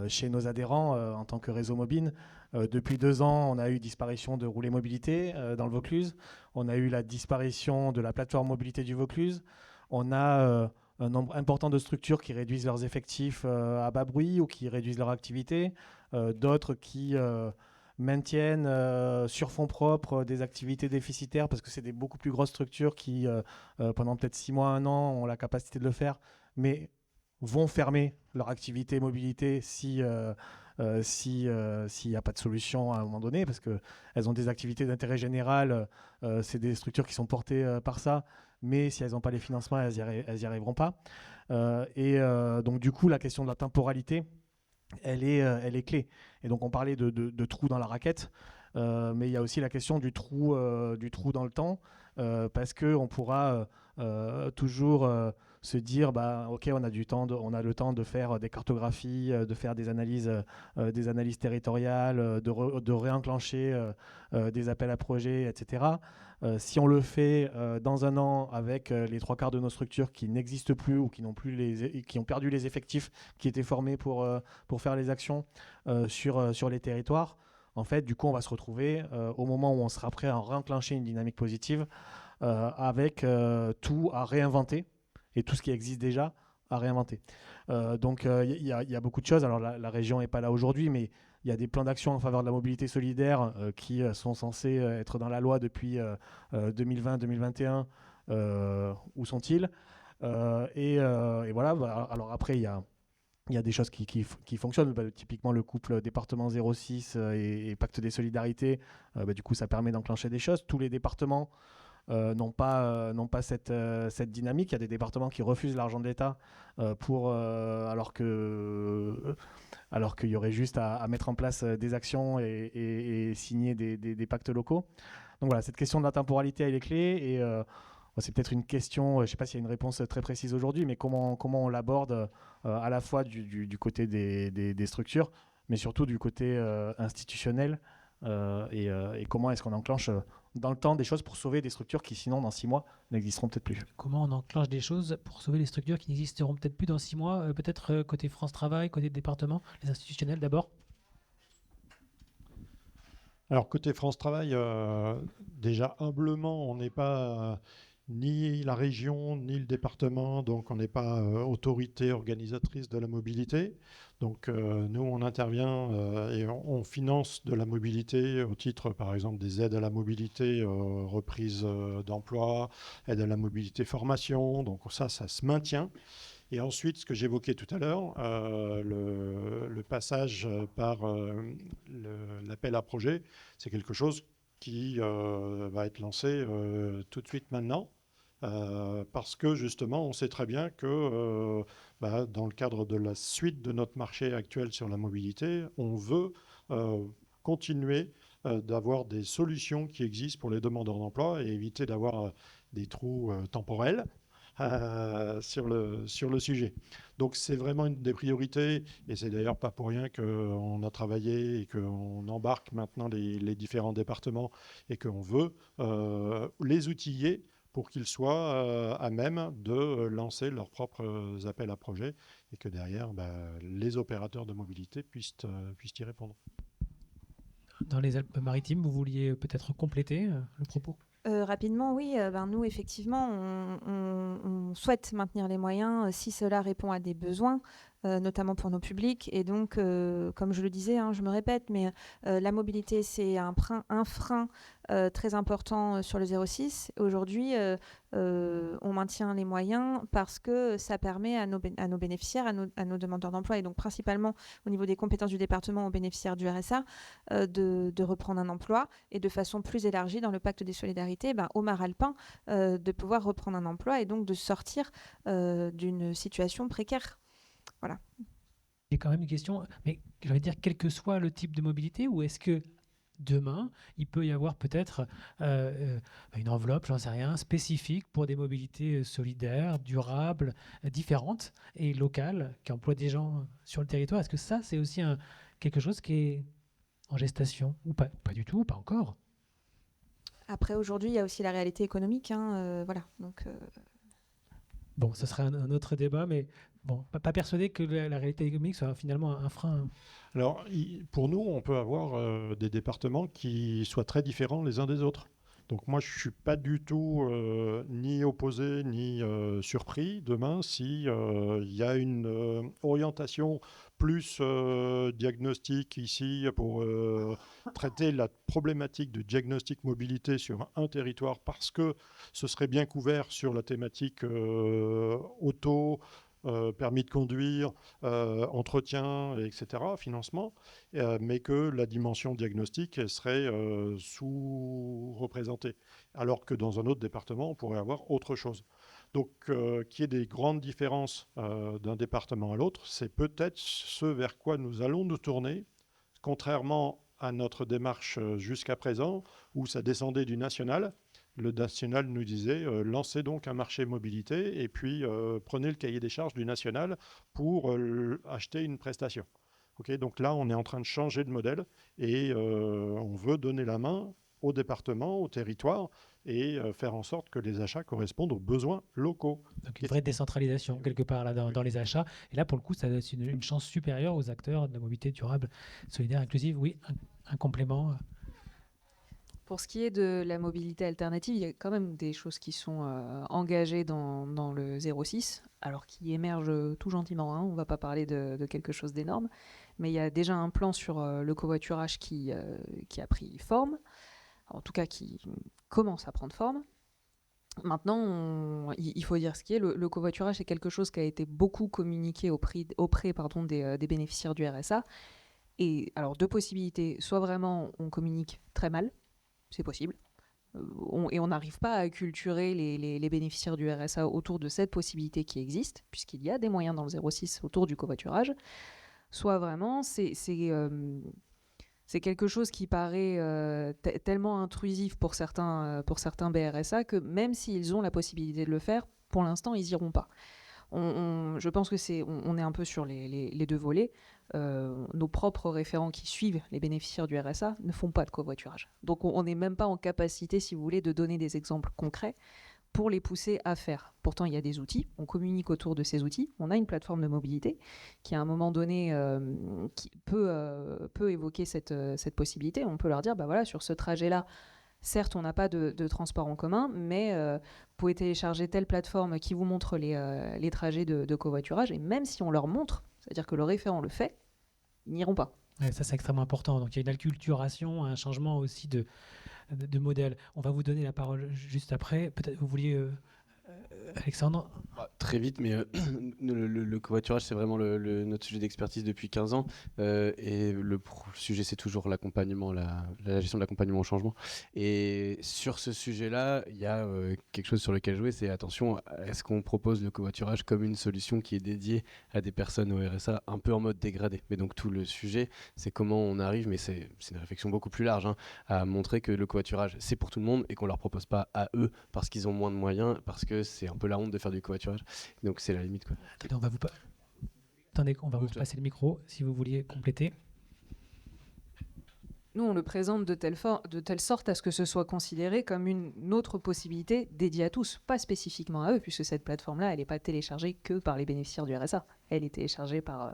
chez nos adhérents en tant que réseau mobile, depuis 2 ans, on a eu disparition de Rouler Mobilité dans le Vaucluse, on a eu la disparition de la plateforme mobilité du Vaucluse, on a un nombre important de structures qui réduisent leurs effectifs à bas bruit ou qui réduisent leur activité, d'autres qui maintiennent sur fonds propres des activités déficitaires parce que c'est des beaucoup plus grosses structures qui, pendant peut-être 6 mois, 1 an, ont la capacité de le faire, mais vont fermer leur activité mobilité s'il n'y a pas de solution à un moment donné, parce qu'elles ont des activités d'intérêt général, c'est des structures qui sont portées par ça, mais si elles n'ont pas les financements, elles n'y arriveront pas. Donc du coup, la question de la temporalité, elle est clé. Et donc on parlait de trous dans la raquette, mais il y a aussi la question du trou dans le temps, parce qu'on pourra toujours se dire ok, on a le temps de faire des cartographies, de faire des analyses territoriales, de réenclencher des appels à projets, etc. Si on le fait dans 1 an avec les 3/4 de nos structures qui n'existent plus ou qui ont perdu les effectifs qui étaient formés pour faire les actions sur les territoires, en fait, du coup, on va se retrouver au moment où on sera prêt à réenclencher une dynamique positive avec tout à réinventer et tout ce qui existe déjà à réinventer. Donc, il y a beaucoup de choses. Alors, la région n'est pas là aujourd'hui, mais il y a des plans d'action en faveur de la mobilité solidaire qui sont censés être dans la loi depuis 2020-2021. Où sont-ils et voilà. Alors après, il y a des choses qui fonctionnent. Typiquement, le couple département 06 et Pacte des solidarités, du coup, ça permet d'enclencher des choses. Tous les départements n'ont pas cette dynamique. Il y a des départements qui refusent l'argent de l'État alors qu'il y aurait juste à mettre en place des actions et signer des pactes locaux. Donc voilà, cette question de la temporalité, elle est clé. Et c'est peut-être une question, je ne sais pas s'il y a une réponse très précise aujourd'hui, mais comment on l'aborde à la fois du côté des structures, mais surtout du côté institutionnel, et comment est-ce qu'on enclenche dans le temps des choses pour sauver des structures qui sinon dans 6 mois n'existeront peut-être plus. Comment on enclenche des choses pour sauver les structures qui n'existeront peut-être plus dans 6 mois, peut-être côté France Travail, côté département, les institutionnels d'abord? Alors côté France Travail, déjà humblement, on n'est pas ni la région, ni le département, donc on n'est pas autorité organisatrice de la mobilité. Donc nous, on intervient et on finance de la mobilité au titre, par exemple, des aides à la mobilité, reprise d'emploi, aide à la mobilité formation. Donc ça se maintient. Et ensuite, ce que j'évoquais tout à l'heure, le passage par l'appel à projet, c'est quelque chose qui va être lancé tout de suite maintenant. Parce que justement, on sait très bien que dans le cadre de la suite de notre marché actuel sur la mobilité, on veut continuer d'avoir des solutions qui existent pour les demandeurs d'emploi et éviter d'avoir des trous temporels sur le sujet. Donc c'est vraiment une des priorités, et c'est d'ailleurs pas pour rien qu'on a travaillé et qu'on embarque maintenant les différents départements et qu'on veut les outiller pour qu'ils soient à même de lancer leurs propres appels à projets et que derrière, les opérateurs de mobilité puissent y répondre. Dans les Alpes-Maritimes, vous vouliez peut-être compléter le propos ? Rapidement, oui. Nous, effectivement, on souhaite maintenir les moyens si cela répond à des besoins, notamment pour nos publics. Et donc, comme je le disais, je me répète, mais la mobilité, c'est un frein très important sur le 06. Aujourd'hui, on maintient les moyens parce que ça permet à nos bénéficiaires, à nos demandeurs d'emploi, et donc principalement au niveau des compétences du département aux bénéficiaires du RSA, de reprendre un emploi, et de façon plus élargie dans le pacte des solidarités, aux Maralpins, de pouvoir reprendre un emploi et donc de sortir d'une situation précaire. Voilà. J'ai quand même une question, mais je vais dire quel que soit le type de mobilité, ou est-ce que demain, il peut y avoir peut-être une enveloppe, j'en sais rien, spécifique pour des mobilités solidaires, durables, différentes et locales, qui emploient des gens sur le territoire. Est-ce que ça, c'est aussi quelque chose qui est en gestation ou pas? Pas du tout, pas encore. Après, aujourd'hui, il y a aussi la réalité économique. Voilà. Donc, Bon, ce serait un autre débat, mais bon, pas persuadé que la réalité économique soit finalement un frein. Alors, pour nous, on peut avoir des départements qui soient très différents les uns des autres. Donc moi, je ne suis pas du tout ni opposé ni surpris demain si il y a une orientation plus diagnostic ici pour traiter la problématique de diagnostic mobilité sur un territoire, parce que ce serait bien couvert sur la thématique auto, permis de conduire, entretien, etc., financement, mais que la dimension diagnostique serait sous-représentée, alors que dans un autre département, on pourrait avoir autre chose. Donc, qu'il y ait des grandes différences d'un département à l'autre, c'est peut-être ce vers quoi nous allons nous tourner, contrairement à notre démarche jusqu'à présent, où ça descendait du national. Le national nous disait lancez donc un marché mobilité et puis prenez le cahier des charges du national pour acheter une prestation. Okay, donc là, on est en train de changer de modèle et on veut donner la main au département, au territoire et faire en sorte que les achats correspondent aux besoins locaux. Donc une vraie décentralisation quelque part là, dans les achats. Et là, pour le coup, ça laisse une chance supérieure aux acteurs de la mobilité durable, solidaire, inclusive. Oui, un complément. Pour ce qui est de la mobilité alternative, il y a quand même des choses qui sont engagées dans le 06, alors qui émergent tout gentiment. On ne va pas parler de quelque chose d'énorme, mais il y a déjà un plan sur le covoiturage qui a pris forme, en tout cas qui commence à prendre forme. Maintenant, il faut dire ce qui est. Le covoiturage, c'est quelque chose qui a été beaucoup communiqué auprès des bénéficiaires du RSA. Et alors, deux possibilités. Soit vraiment, on communique très mal, c'est possible. Et on n'arrive pas à acculturer les bénéficiaires du RSA autour de cette possibilité qui existe, puisqu'il y a des moyens dans le 06 autour du covoiturage. Soit vraiment, c'est quelque chose qui paraît tellement intrusif pour certains BRSA que même s'ils ont la possibilité de le faire, pour l'instant, ils n'iront pas. Je pense que on est un peu sur les deux volets. Nos propres référents qui suivent les bénéficiaires du RSA ne font pas de covoiturage. Donc on n'est même pas en capacité, si vous voulez, de donner des exemples concrets pour les pousser à faire. Pourtant, il y a des outils, on communique autour de ces outils. On a une plateforme de mobilité qui, à un moment donné, qui peut évoquer cette possibilité. On peut leur dire, voilà, sur ce trajet-là, certes, on n'a pas de transport en commun, mais vous pouvez télécharger telle plateforme qui vous montre les trajets de covoiturage. Et même si on leur montre, c'est-à-dire que le référent le fait, ils n'iront pas. Ouais, ça, c'est extrêmement important. Donc, il y a une acculturation, un changement aussi de modèle. On va vous donner la parole juste après. Peut-être vous vouliez Alexandre? Très vite, mais le covoiturage, c'est vraiment notre sujet d'expertise depuis 15 ans. Et le sujet, c'est toujours l'accompagnement, la gestion de l'accompagnement au changement. Et sur ce sujet-là, il y a quelque chose sur lequel jouer, c'est attention, est-ce qu'on propose le covoiturage comme une solution qui est dédiée à des personnes au RSA un peu en mode dégradé? Mais donc tout le sujet, c'est comment on arrive, mais c'est une réflexion beaucoup plus large, hein, à montrer que le covoiturage, c'est pour tout le monde et qu'on ne leur propose pas à eux parce qu'ils ont moins de moyens, parce que c'est un peu la honte de faire du covoiturage. Donc c'est la limite, quoi. Attendez, on va vous passer le micro si vous vouliez compléter. Nous, on le présente de telle sorte à ce que ce soit considéré comme une autre possibilité dédiée à tous, pas spécifiquement à eux, puisque cette plateforme-là, elle n'est pas téléchargée que par les bénéficiaires du RSA. Elle est téléchargée par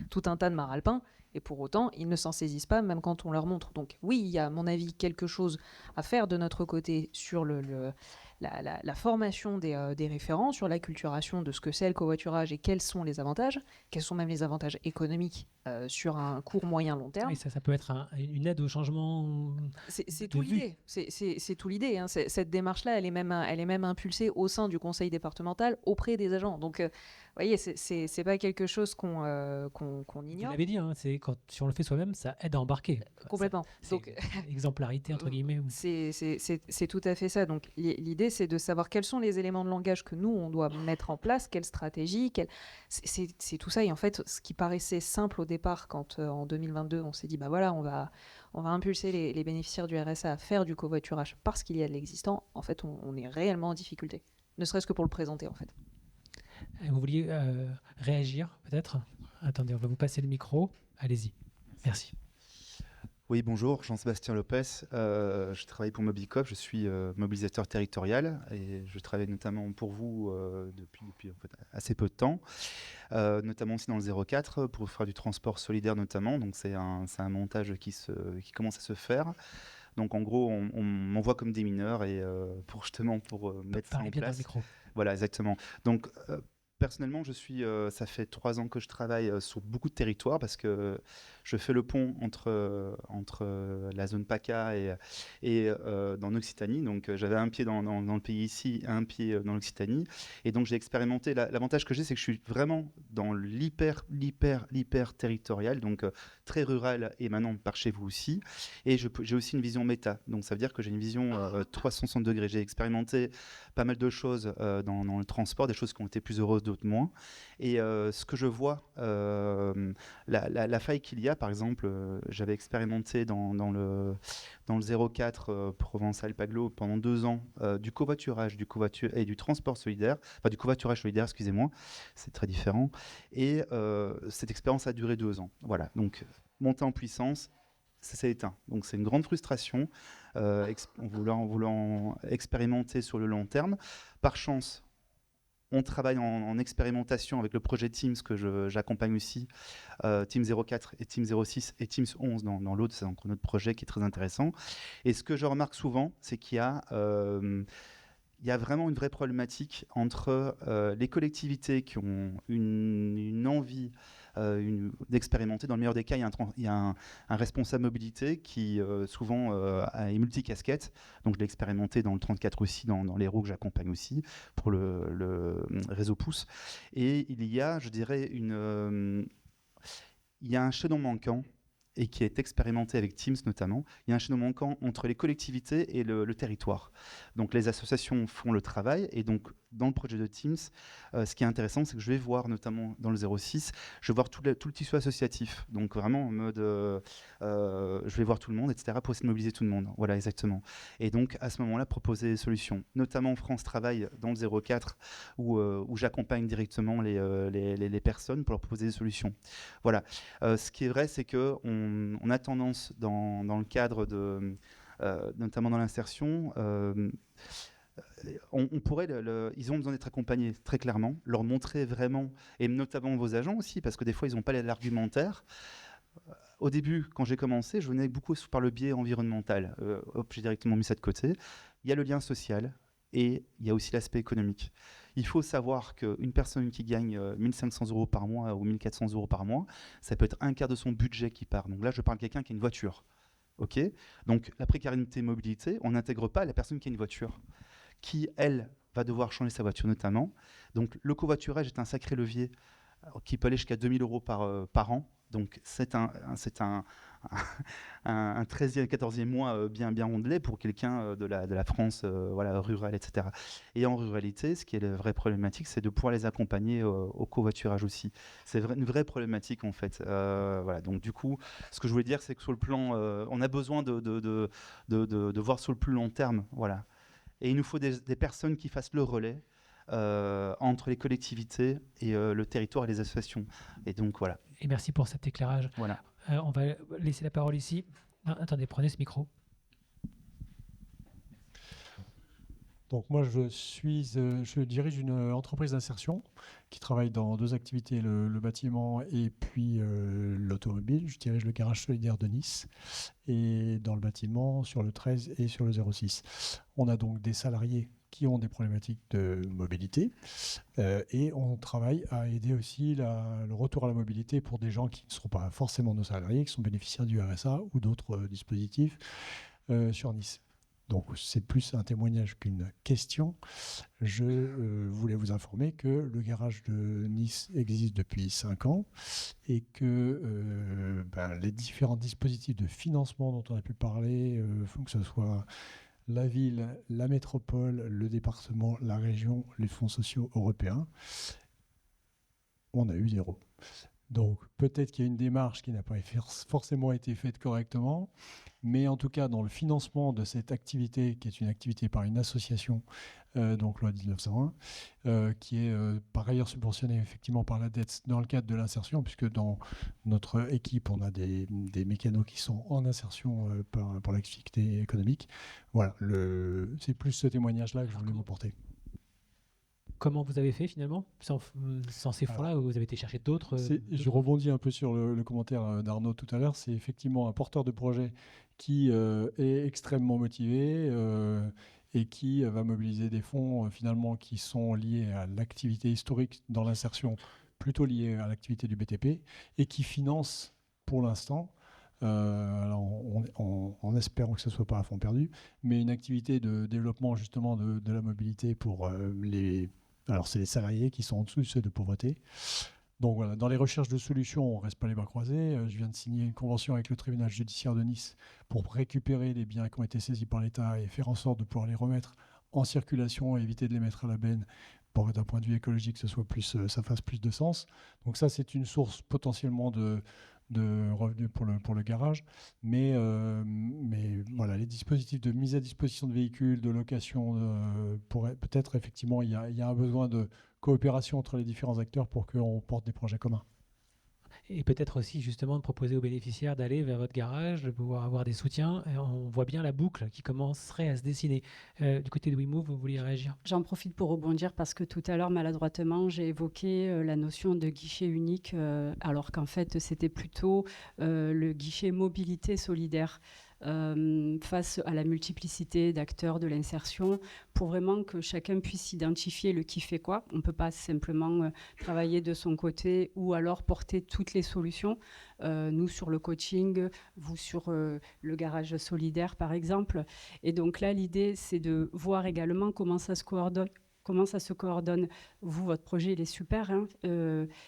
tout un tas de maralpins, et pour autant, ils ne s'en saisissent pas, même quand on leur montre. Donc oui, il y a, à mon avis, quelque chose à faire de notre côté sur la formation des référents, sur l'acculturation de ce que c'est le covoiturage et quels sont les avantages, quels sont même les avantages économiques sur un court, moyen, long terme. Et ça peut être une aide au changement. C'est tout l'idée. C'est tout l'idée. Hein. Cette démarche-là, elle est même impulsée au sein du conseil départemental auprès des agents. Donc, vous voyez, c'est pas quelque chose qu'on ignore. Vous l'avez dit, hein, si on le fait soi-même, ça aide à embarquer. Complètement. Donc, exemplarité, entre guillemets. C'est tout à fait ça. Donc, l'idée, c'est de savoir quels sont les éléments de langage que nous, on doit mettre en place, quelle stratégie, c'est tout ça. Et en fait, ce qui paraissait simple au départ, quand en 2022, on s'est dit, bah voilà, on va impulser les bénéficiaires du RSA à faire du covoiturage parce qu'il y a de l'existant, en fait, on est réellement en difficulté. Ne serait-ce que pour le présenter, en fait. Vous vouliez réagir, peut-être? Attendez, on va vous passer le micro. Allez-y. Merci. Oui, bonjour, Jean-Sébastien Lopez. Je travaille pour Mobicop, je suis mobilisateur territorial et je travaille notamment pour vous depuis en fait, assez peu de temps, notamment aussi dans le 04 pour faire du transport solidaire notamment. Donc c'est un montage qui commence à se faire. Donc en gros, on m'envoie comme des mineurs et pour mettre ça en place. Voilà, exactement. Donc personnellement, ça fait 3 ans que je travaille sur beaucoup de territoires parce que je fais le pont entre la zone PACA et dans l'Occitanie. Donc j'avais un pied dans le pays ici, un pied dans l'Occitanie. Et donc j'ai expérimenté. L'avantage que j'ai, c'est que je suis vraiment dans l'hyper territorial, donc très rural et maintenant par chez vous aussi. Et j'ai aussi une vision méta. Donc ça veut dire que j'ai une vision 360 degrés. J'ai expérimenté pas mal de choses dans le transport, des choses qui ont été plus heureuses, d'autres moins. Et ce que je vois, la faille qu'il y a, par exemple, j'avais expérimenté dans le 04 Provence-Alpes-Aglo pendant 2 ans du covoiturage et du transport solidaire, enfin du covoiturage solidaire, excusez-moi, c'est très différent. Et cette expérience a duré 2 ans. Voilà, donc monter en puissance, ça s'est éteint. Donc c'est une grande frustration en voulant expérimenter sur le long terme. Par chance, on travaille en expérimentation avec le projet Teams que j'accompagne aussi, Teams 04 et Teams 06 et Teams 11 dans l'autre, c'est donc notre projet qui est très intéressant. Et ce que je remarque souvent, c'est qu'il y a vraiment une vraie problématique entre les collectivités qui ont une envie d'expérimenter. Dans le meilleur des cas, il y a un responsable mobilité qui souvent est multicasquette. Donc je l'ai expérimenté dans le 34 aussi, dans les roues que j'accompagne aussi pour le réseau pouce. Et il y a, je dirais, il y a un chaînon manquant et qui est expérimenté avec Teams notamment. Il y a un chaînon manquant entre les collectivités et le territoire. Donc les associations font le travail et donc dans le projet de Teams, ce qui est intéressant, c'est que je vais voir notamment dans le 06, je vais voir tout le tissu associatif. Donc vraiment en mode, je vais voir tout le monde, etc. pour essayer de mobiliser tout le monde. Voilà, exactement. Et donc à ce moment-là, proposer des solutions. Notamment France Travail dans le 04 où j'accompagne directement les personnes pour leur proposer des solutions. Voilà. Ce qui est vrai, c'est qu'on a tendance dans le cadre notamment dans l'insertion, on pourrait, ils ont besoin d'être accompagnés très clairement, leur montrer vraiment, et notamment vos agents aussi, parce que des fois ils n'ont pas l'argumentaire. Au début, quand j'ai commencé, je venais beaucoup par le biais environnemental. J'ai directement mis ça de côté. Il y a le lien social et il y a aussi l'aspect économique. Il faut savoir qu'une personne qui gagne 1 500 € par mois ou 1 400 € par mois, ça peut être un quart de son budget qui part. Donc là, je parle de quelqu'un qui a une voiture. Ok ? Donc la précarité mobilité, on n'intègre pas la personne qui a une voiture. qui, elle, va devoir changer sa voiture notamment. Donc le covoiturage est un sacré levier qui peut aller jusqu'à 2 000 € par an. Donc c'est un 13e, 14e mois bien rondelé pour quelqu'un de la France rurale, etc. Et en ruralité, ce qui est la vraie problématique, c'est de pouvoir les accompagner au covoiturage aussi. C'est une vraie problématique en fait. Donc du coup, ce que je voulais dire, c'est que sur le plan, on a besoin de voir sur le plus long terme. Voilà. Et il nous faut des personnes qui fassent le relais entre les collectivités et le territoire et les associations. Et donc voilà. Et merci pour cet éclairage. Voilà. On va laisser la parole ici. Ah, attendez, prenez ce micro. Donc moi, je dirige une entreprise d'insertion qui travaille dans 2 activités, le bâtiment et puis l'automobile. Je dirige le garage solidaire de Nice et dans le bâtiment sur le 13 et sur le 06. On a donc des salariés qui ont des problématiques de mobilité et on travaille à aider aussi le retour à la mobilité pour des gens qui ne seront pas forcément nos salariés, qui sont bénéficiaires du RSA ou d'autres dispositifs sur Nice. Donc c'est plus un témoignage qu'une question. Je voulais vous informer que le garage de Nice existe depuis 5 ans et que les différents dispositifs de financement dont on a pu parler, que ce soit la ville, la métropole, le département, la région, les fonds sociaux européens, on a eu 0. Donc peut-être qu'il y a une démarche qui n'a pas forcément été faite correctement, mais en tout cas dans le financement de cette activité, qui est une activité par une association, donc loi 1901, qui est par ailleurs subventionnée effectivement par la dette dans le cadre de l'insertion, puisque dans notre équipe on a des mécanos qui sont en insertion pour l'activité économique. Voilà, c'est plus ce témoignage-là que je voulais vous porter. Comment vous avez fait finalement sans ces fonds-là, vous avez été chercher d'autres Je rebondis un peu sur le commentaire d'Arnaud tout à l'heure. C'est effectivement un porteur de projet qui est extrêmement motivé et qui va mobiliser des fonds finalement qui sont liés à l'activité historique dans l'insertion, plutôt liés à l'activité du BTP, et qui finance pour l'instant, en espérant que ce ne soit pas à fond perdu, mais une activité de développement justement de la mobilité pour alors c'est les salariés qui sont en dessous du seuil de pauvreté. Donc voilà, dans les recherches de solutions, on ne reste pas les bras croisés. Je viens de signer une convention avec le tribunal judiciaire de Nice pour récupérer les biens qui ont été saisis par l'État et faire en sorte de pouvoir les remettre en circulation et éviter de les mettre à la benne pour d'un point de vue écologique, ça fasse plus de sens. Donc ça, c'est une source potentiellement de revenus pour le garage, mais voilà, les dispositifs de mise à disposition de véhicules, de location, peut-être effectivement il y a un besoin de coopération entre les différents acteurs pour qu'on porte des projets communs. Et peut-être aussi justement de proposer aux bénéficiaires d'aller vers votre garage, de pouvoir avoir des soutiens. Et on voit bien la boucle qui commencerait à se dessiner. Du côté de WeMove, vous vouliez réagir ? J'en profite pour rebondir parce que tout à l'heure, maladroitement, j'ai évoqué la notion de guichet unique, alors qu'en fait, c'était plutôt le guichet mobilité solidaire. Face à la multiplicité d'acteurs de l'insertion, pour vraiment que chacun puisse identifier le qui fait quoi. On ne peut pas simplement travailler de son côté ou alors porter toutes les solutions. Nous sur le coaching, vous sur le garage solidaire par exemple. Et donc là, l'idée, c'est de voir également comment ça se coordonne. Vous, votre projet, il est super. Hein.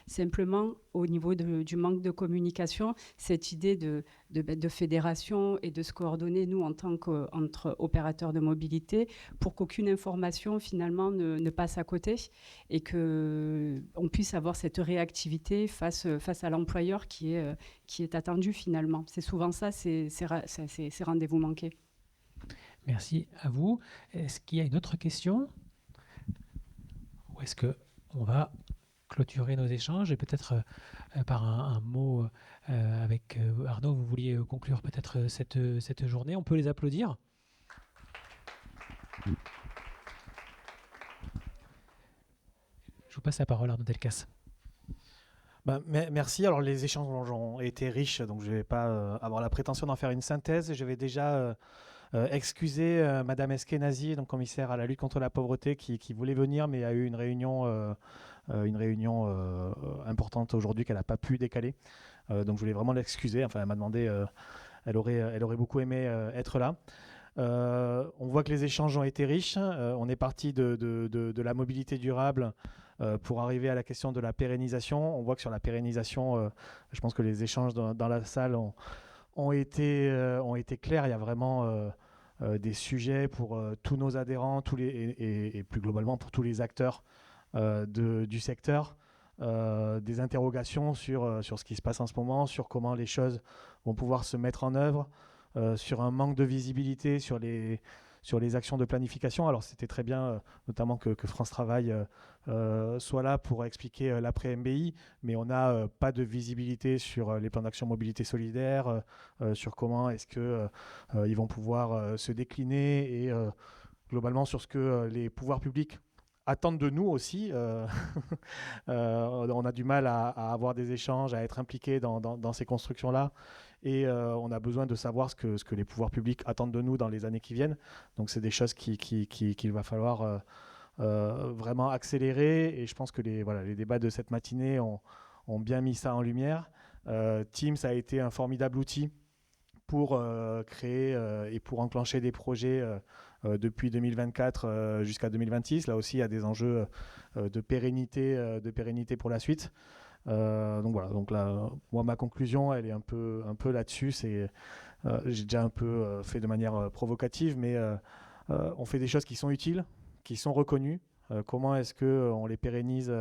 Simplement, au niveau du manque de communication, cette idée de fédération et de se coordonner, nous, en tant qu'entre opérateurs de mobilité, pour qu'aucune information, finalement, ne passe à côté et qu'on puisse avoir cette réactivité face à l'employeur qui est attendu, finalement. C'est souvent ça, ces rendez-vous manqués. Merci à vous. Est-ce qu'il y a une autre question ? Ou est-ce qu'on va clôturer nos échanges et peut-être par un mot avec Arnaud, vous vouliez conclure peut-être cette journée. On peut les applaudir. Je vous passe la parole, Arnaud Delcasse. Merci. Alors les échanges ont été riches, donc je ne vais pas avoir la prétention d'en faire une synthèse. Je vais déjà excuser Madame Eskenazi, donc commissaire à la lutte contre la pauvreté, qui voulait venir, mais a eu une réunion importante aujourd'hui qu'elle n'a pas pu décaler. Donc je voulais vraiment l'excuser. Enfin, elle m'a demandé, elle aurait beaucoup aimé être là. On voit que les échanges ont été riches. On est parti de la mobilité durable pour arriver à la question de la pérennisation. On voit que sur la pérennisation, je pense que les échanges dans la salle ont été clairs. Il y a vraiment des sujets pour tous nos adhérents et plus globalement pour tous les acteurs du secteur. Des interrogations sur ce qui se passe en ce moment, sur comment les choses vont pouvoir se mettre en œuvre, sur un manque de visibilité sur les actions de planification. Alors c'était très bien, notamment que France Travail soit là pour expliquer l'après-MBI, mais on n'a pas de visibilité sur les plans d'action mobilité solidaire, sur comment est-ce qu'ils vont pouvoir se décliner et globalement sur ce que les pouvoirs publics attendent de nous aussi. On a du mal à avoir des échanges, à être impliqués dans ces constructions-là. Et on a besoin de savoir ce que les pouvoirs publics attendent de nous dans les années qui viennent. Donc c'est des choses qu'il va falloir vraiment accélérer. Et je pense que les débats de cette matinée ont bien mis ça en lumière. Teams a été un formidable outil pour créer et pour enclencher des projets depuis 2024 jusqu'à 2026. Là aussi, il y a des enjeux de pérennité pour la suite. Donc voilà. Donc là, moi, ma conclusion, elle est un peu là-dessus. J'ai déjà un peu fait de manière provocative, mais on fait des choses qui sont utiles, qui sont reconnues. Comment est-ce qu'on les pérennise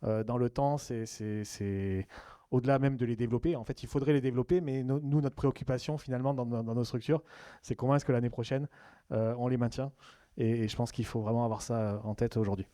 dans le temps? C'est au-delà même de les développer. En fait, il faudrait les développer, mais nous, notre préoccupation, finalement, dans nos structures, c'est comment est-ce que l'année prochaine, on les maintient. Et je pense qu'il faut vraiment avoir ça en tête aujourd'hui.